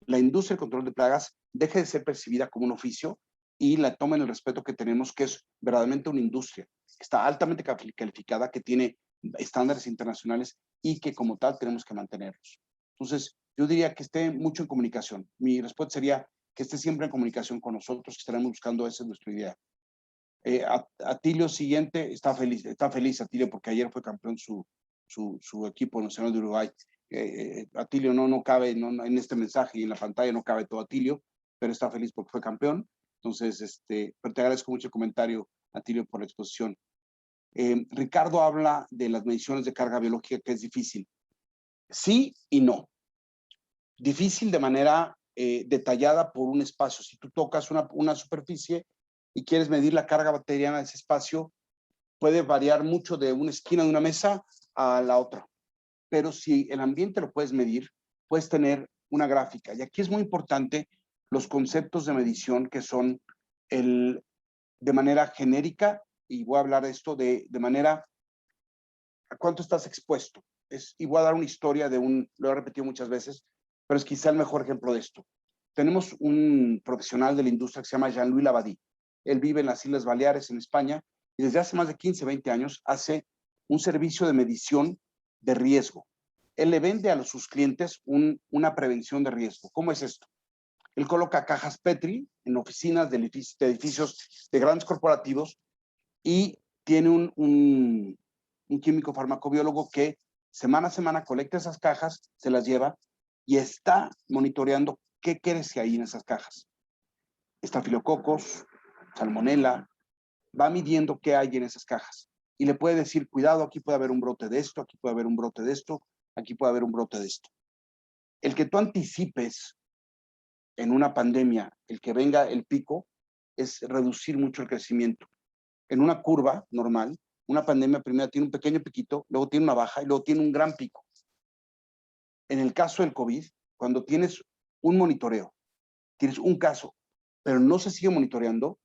la industria del control de plagas deje de ser percibida como un oficio y la tomen el respeto que tenemos, que es verdaderamente una industria que está altamente calificada, que tiene estándares internacionales y que como tal tenemos que mantenerlos. Entonces, yo diría que esté mucho en comunicación. Mi respuesta sería que esté siempre en comunicación con nosotros, que estaremos buscando, esa es nuestra idea. Atilio siguiente, está feliz Atilio porque ayer fue campeón su equipo nacional de Uruguay. Atilio no cabe en este mensaje y en la pantalla no cabe todo Atilio, pero está feliz porque fue campeón. Entonces, pero te agradezco mucho el comentario, Atilio, por la exposición. Ricardo habla de las mediciones de carga biológica, que es difícil. Sí y no. Difícil de manera detallada por un espacio. Si tú tocas una superficie y quieres medir la carga bacteriana de ese espacio, puede variar mucho de una esquina de una mesa a la otra. Pero si el ambiente lo puedes medir, puedes tener una gráfica. Y aquí es muy importante los conceptos de medición que son de manera genérica, y voy a hablar de esto de manera a cuánto estás expuesto. Y voy a dar una historia lo he repetido muchas veces, pero es quizá el mejor ejemplo de esto. Tenemos un profesional de la industria que se llama Jean-Louis Labadie. Él vive en las Islas Baleares, en España, y desde hace más de 15, 20 años hace un servicio de medición de riesgo. Él le vende a sus clientes una prevención de riesgo. ¿Cómo es esto? Él coloca cajas Petri en oficinas de edificios de grandes corporativos y tiene un químico farmacobiólogo que semana a semana colecta esas cajas, se las lleva y está monitoreando qué crece ahí en esas cajas. Estafilococos, salmonela, va midiendo qué hay en esas cajas y le puede decir, cuidado, aquí puede haber un brote de esto, aquí puede haber un brote de esto, aquí puede haber un brote de esto. El que tú anticipes en una pandemia, el que venga el pico, es reducir mucho el crecimiento. En una curva normal, una pandemia primero tiene un pequeño piquito, luego tiene una baja y luego tiene un gran pico. En el caso del COVID, cuando tienes un monitoreo, tienes un caso, pero no se sigue monitoreando,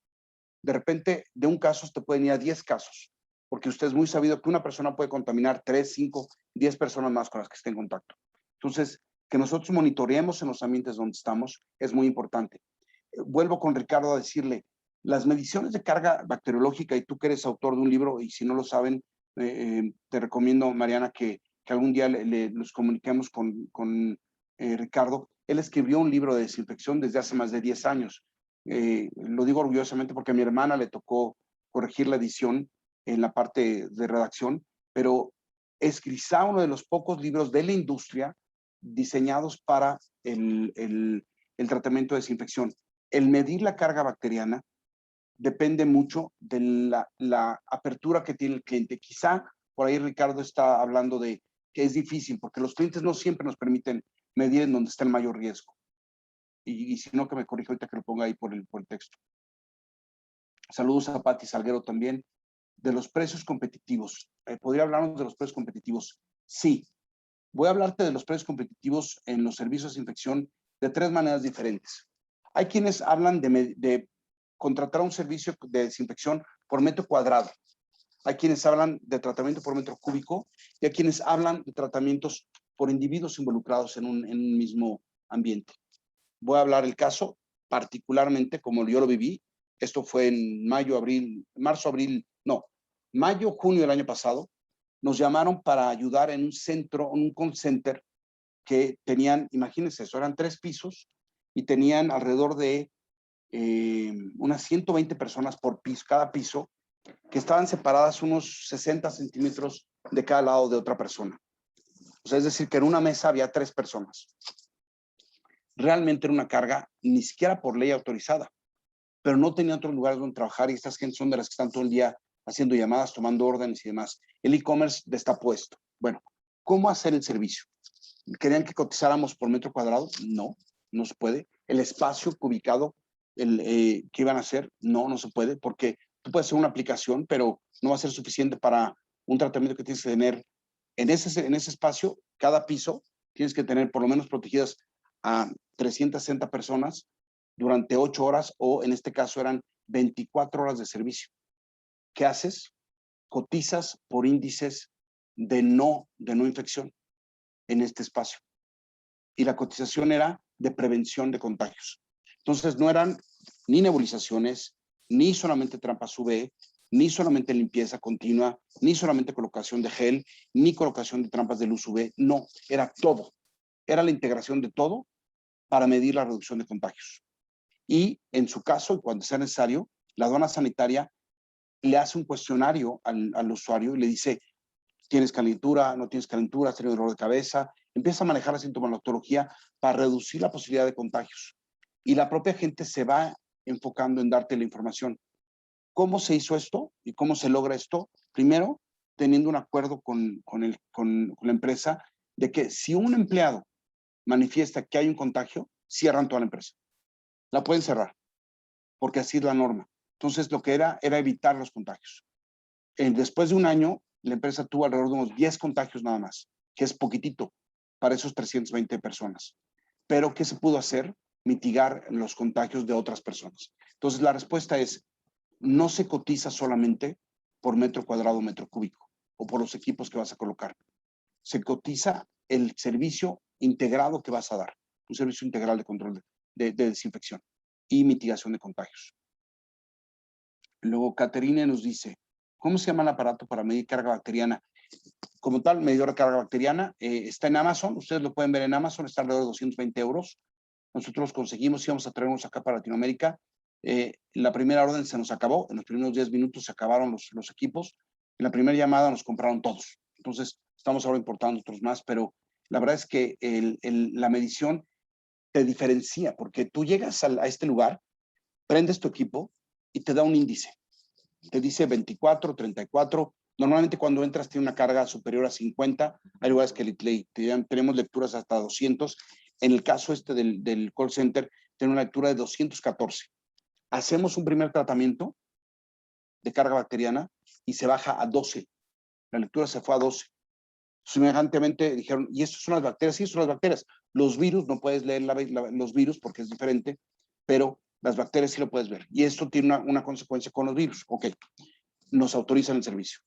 de repente de un caso te pueden ir a 10 casos, porque usted es muy sabido que una persona puede contaminar 3, 5, 10 personas más con las que esté en contacto. Entonces, que nosotros monitoreemos en los ambientes donde estamos es muy importante. Vuelvo con Ricardo a decirle, las mediciones de carga bacteriológica, y tú que eres autor de un libro, y si no lo saben, te recomiendo, Mariana, que algún día nos comuniquemos con Ricardo. Él escribió un libro de desinfección desde hace más de 10 años. Lo digo orgullosamente porque a mi hermana le tocó corregir la edición en la parte de redacción, pero es quizá uno de los pocos libros de la industria diseñados para el tratamiento de desinfección. El medir la carga bacteriana depende mucho de la apertura que tiene el cliente. Quizá por ahí Ricardo está hablando de que es difícil, porque los clientes no siempre nos permiten medir en donde está el mayor riesgo. Y si no, que me corrija ahorita que lo ponga ahí por el texto. Saludos a Pati Salguero también. De los precios competitivos. ¿Podría hablarnos de los precios competitivos? Sí. Voy a hablarte de los precios competitivos en los servicios de desinfección de 3 maneras diferentes. Hay quienes hablan de contratar un servicio de desinfección por metro cuadrado. Hay quienes hablan de tratamiento por metro cúbico y hay quienes hablan de tratamientos por individuos involucrados en un mismo ambiente. Voy a hablar el caso particularmente como yo lo viví. Esto fue en mayo, junio del año pasado. Nos llamaron para ayudar en un centro, en un call center que tenían, imagínense eso, eran 3 pisos y tenían alrededor de unas 120 personas por piso, cada piso, que estaban separadas unos 60 centímetros de cada lado de otra persona. O sea, es decir, que en una mesa había 3 personas. Realmente era una carga ni siquiera por ley autorizada, pero no tenían otros lugares donde trabajar y estas gentes son de las que están todo el día haciendo llamadas, tomando órdenes y demás. El e-commerce está puesto. Bueno, ¿cómo hacer el servicio? ¿Querían que cotizáramos por metro cuadrado? No, no se puede. El espacio ubicado que iban a hacer, no se puede, porque tú puedes hacer una aplicación, pero no va a ser suficiente para un tratamiento que tienes que tener en ese espacio. Cada piso tienes que tener por lo menos protegidas a 360 personas durante 8 horas, o en este caso eran 24 horas de servicio. ¿Qué haces? Cotizas por índices de no infección en este espacio. Y la cotización era de prevención de contagios. Entonces no eran ni nebulizaciones, ni solamente trampas UV, ni solamente limpieza continua, ni solamente colocación de gel, ni colocación de trampas de luz UV. No, era todo. Era la integración de todo para medir la reducción de contagios. Y en su caso, y cuando sea necesario, la aduana sanitaria le hace un cuestionario al usuario y le dice, ¿tienes calentura? ¿No tienes calentura? ¿Has tenido dolor de cabeza? Empieza a manejar la sintomatología para reducir la posibilidad de contagios. Y la propia gente se va enfocando en darte la información. ¿Cómo se hizo esto y cómo se logra esto? Primero, teniendo un acuerdo con la empresa de que si un empleado manifiesta que hay un contagio, cierran toda la empresa. La pueden cerrar, porque así es la norma. Entonces, lo que era evitar los contagios. Después de un año, la empresa tuvo alrededor de unos 10 contagios nada más, que es poquitito para esos 320 personas. Pero, ¿qué se pudo hacer? Mitigar los contagios de otras personas. Entonces, la respuesta es, no se cotiza solamente por metro cuadrado o metro cúbico, o por los equipos que vas a colocar. Se cotiza el servicio integrado que vas a dar, un servicio integral de control de desinfección y mitigación de contagios. Luego, Caterine nos dice, ¿cómo se llama el aparato para medir carga bacteriana? Como tal, medidor de carga bacteriana, está en Amazon, ustedes lo pueden ver en Amazon, está alrededor de 220 euros. Nosotros los conseguimos, íbamos a traernos acá para Latinoamérica. La primera orden se nos acabó, en los primeros 10 minutos se acabaron los equipos. En la primera llamada nos compraron todos. Entonces, estamos ahora importando otros más, pero la verdad es que la medición te diferencia, porque tú llegas a este lugar, prendes tu equipo y te da un índice. Te dice 24, 34. Normalmente cuando entras tiene una carga superior a 50. Hay lugares que tenemos lecturas hasta 200. En el caso del call center, tiene una lectura de 214. Hacemos un primer tratamiento de carga bacteriana y se baja a 12. La lectura se fue a 12. Semejantemente dijeron, ¿y estas son las bacterias? Sí, son las bacterias. Los virus, no puedes leer los virus porque es diferente, pero las bacterias sí lo puedes ver. Y esto tiene una consecuencia con los virus. Ok, nos autorizan el servicio.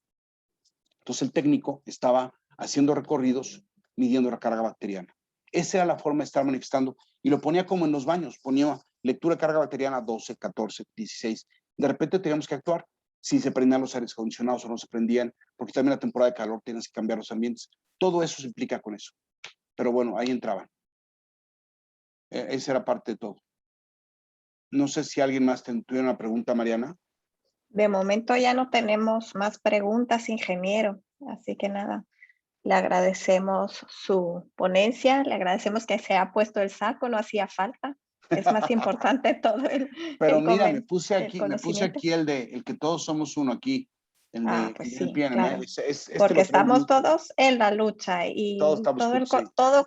Entonces el técnico estaba haciendo recorridos, midiendo la carga bacteriana. Esa era la forma de estar manifestando y lo ponía como en los baños, ponía lectura de carga bacteriana 12, 14, 16. De repente teníamos que actuar si se prendían los aires acondicionados o no se prendían, porque también la temporada de calor tienes que cambiar los ambientes. Todo eso se implica con eso. Pero bueno, ahí entraban. Esa era parte de todo. No sé si alguien más tuviera una pregunta, Mariana. De momento ya no tenemos más preguntas, ingeniero, así que nada, le agradecemos su ponencia, le agradecemos que se ha puesto el saco, no hacía falta. Es más importante todo Pero mira, me puse el conocimiento. aquí el que todos somos uno aquí, Ah, pues el sí, PNM, claro. este Porque lo traemos estamos mucho. todos en la lucha Todos y estamos juntos, sí. todo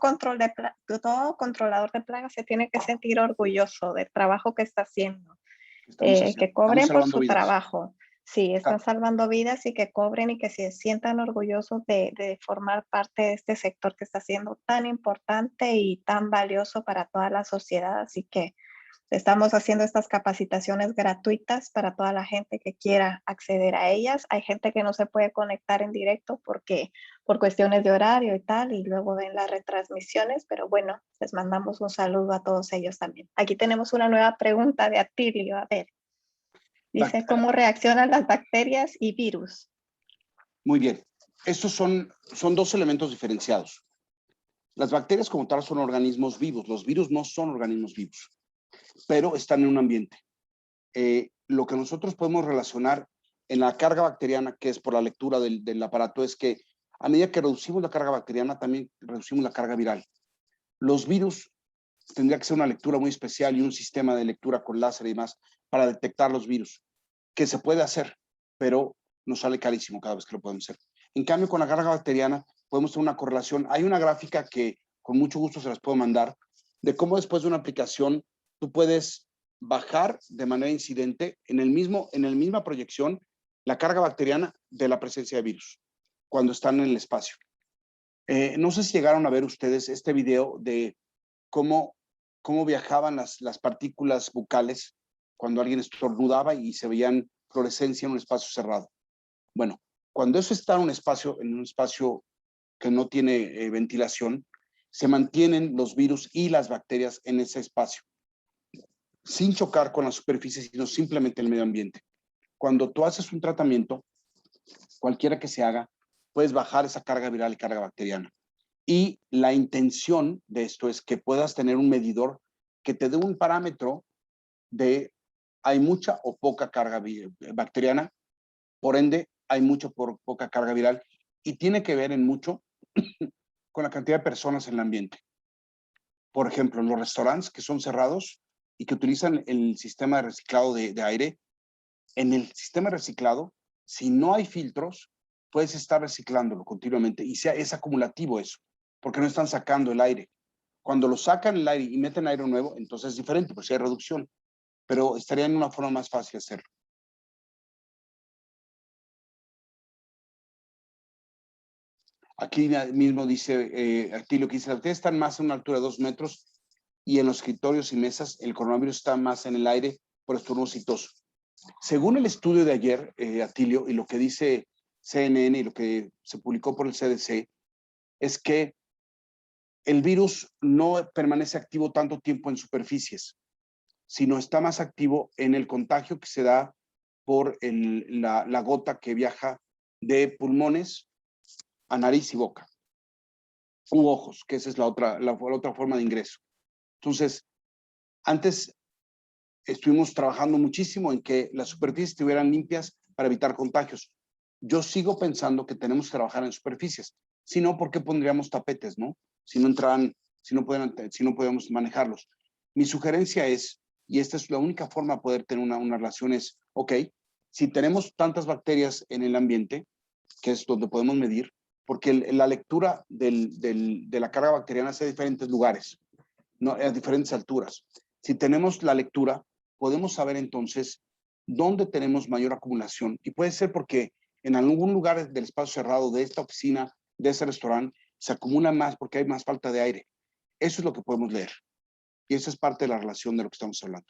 todo controlador de plagas se tiene que sentir orgulloso del trabajo que está haciendo. Estamos haciendo, Que estamos cobren por salvando su vidas. trabajo. Sí, están salvando vidas y que cobren y que se sientan orgullosos de formar parte de este sector que está siendo tan importante y tan valioso para toda la sociedad. Así que estamos haciendo estas capacitaciones gratuitas para toda la gente que quiera acceder a ellas. Hay gente que no se puede conectar en directo porque por cuestiones de horario y tal, y luego ven las retransmisiones, pero bueno, les mandamos un saludo a todos ellos también. Aquí tenemos una nueva pregunta de Atilio. A ver, dice, ¿cómo reaccionan las bacterias y virus? Muy bien. Estos son dos elementos diferenciados. Las bacterias como tal son organismos vivos. Los virus no son organismos vivos, pero están en un ambiente. Lo que nosotros podemos relacionar en la carga bacteriana, que es por la lectura del aparato, es que a medida que reducimos la carga bacteriana, también reducimos la carga viral. Los virus tendría que ser una lectura muy especial y un sistema de lectura con láser y demás para detectar los virus, que se puede hacer, pero nos sale carísimo cada vez que lo podemos hacer. En cambio, con la carga bacteriana podemos tener una correlación. Hay una gráfica que con mucho gusto se las puedo mandar de cómo después de una aplicación tú puedes bajar de manera incidente en la misma proyección la carga bacteriana de la presencia de virus cuando están en el espacio. No sé si llegaron a ver ustedes este video de cómo viajaban las partículas bucales cuando alguien estornudaba y se veían fluorescencia en un espacio cerrado. Bueno, cuando eso está en un espacio que no tiene ventilación, se mantienen los virus y las bacterias en ese espacio, sin chocar con la superficie, sino simplemente en el medio ambiente. Cuando tú haces un tratamiento, cualquiera que se haga, puedes bajar esa carga viral y carga bacteriana. Y la intención de esto es que puedas tener un medidor que te dé un parámetro de hay mucha o poca carga bacteriana, por ende hay mucha o poca carga viral y tiene que ver en mucho con la cantidad de personas en el ambiente. Por ejemplo, en los restaurantes que son cerrados, y que utilizan el sistema de reciclado de aire. En el sistema de reciclado, si no hay filtros, puedes estar reciclándolo continuamente y es acumulativo eso, porque no están sacando el aire. Cuando lo sacan el aire y meten aire nuevo, entonces es diferente, pues hay reducción, pero estaría en una forma más fácil de hacerlo. Aquí mismo dice, aquí lo que dice, ustedes están más a una altura de 2 metros y en los escritorios y mesas el coronavirus está más en el aire por estornudos y tos. Según el estudio de ayer, Atilio, y lo que dice CNN y lo que se publicó por el CDC, es que el virus no permanece activo tanto tiempo en superficies, sino está más activo en el contagio que se da por la gota que viaja de pulmones a nariz y boca, u ojos, que esa es la otra forma de ingreso. Entonces, antes estuvimos trabajando muchísimo en que las superficies estuvieran limpias para evitar contagios. Yo sigo pensando que tenemos que trabajar en superficies. Si no, ¿por qué pondríamos tapetes, no? Si no entraban, si no podemos manejarlos. Mi sugerencia es, y esta es la única forma de poder tener una relación, es, ok, si tenemos tantas bacterias en el ambiente, que es donde podemos medir, porque la lectura de la carga bacteriana es a diferentes lugares, ¿no? A diferentes alturas. Si tenemos la lectura, podemos saber entonces dónde tenemos mayor acumulación. Y puede ser porque en algún lugar del espacio cerrado de esta oficina, de ese restaurante, se acumula más porque hay más falta de aire. Eso es lo que podemos leer. Y eso es parte de la relación de lo que estamos hablando.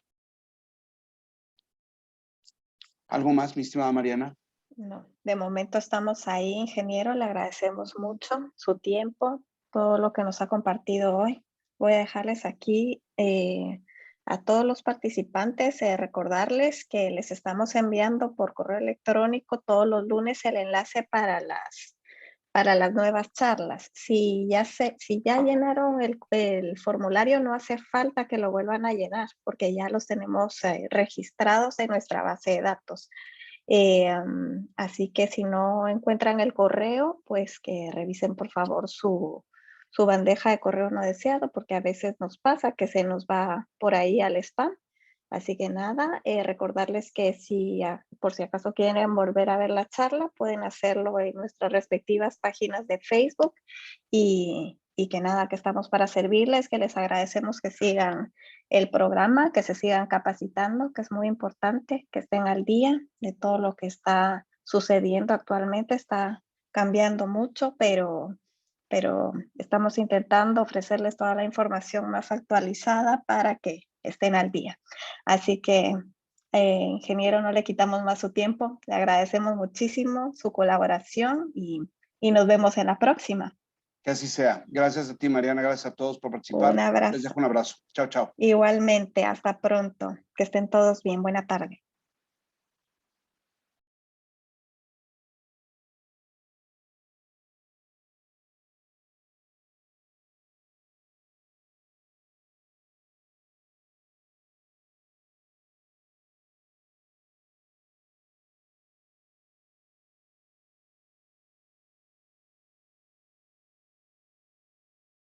¿Algo más, mi estimada Mariana? No, de momento estamos ahí, ingeniero. Le agradecemos mucho su tiempo, todo lo que nos ha compartido hoy. Voy a dejarles aquí a todos los participantes, recordarles que les estamos enviando por correo electrónico todos los lunes el enlace para las nuevas charlas. Si ya llenaron el formulario, no hace falta que lo vuelvan a llenar porque ya los tenemos registrados en nuestra base de datos. Así que si no encuentran el correo, pues que revisen por favor su bandeja de correo no deseado, porque a veces nos pasa que se nos va por ahí al spam. Así que nada, recordarles que por si acaso quieren volver a ver la charla, pueden hacerlo en nuestras respectivas páginas de Facebook y que nada, que estamos para servirles, que les agradecemos que sigan el programa, que se sigan capacitando, que es muy importante, que estén al día de todo lo que está sucediendo actualmente. Está cambiando mucho, pero estamos intentando ofrecerles toda la información más actualizada para que estén al día. Así que, ingeniero, no le quitamos más su tiempo. Le agradecemos muchísimo su colaboración y nos vemos en la próxima. Que así sea. Gracias a ti, Mariana. Gracias a todos por participar. Un abrazo. Les dejo un abrazo. Chao, chao. Igualmente, hasta pronto. Que estén todos bien. Buena tarde.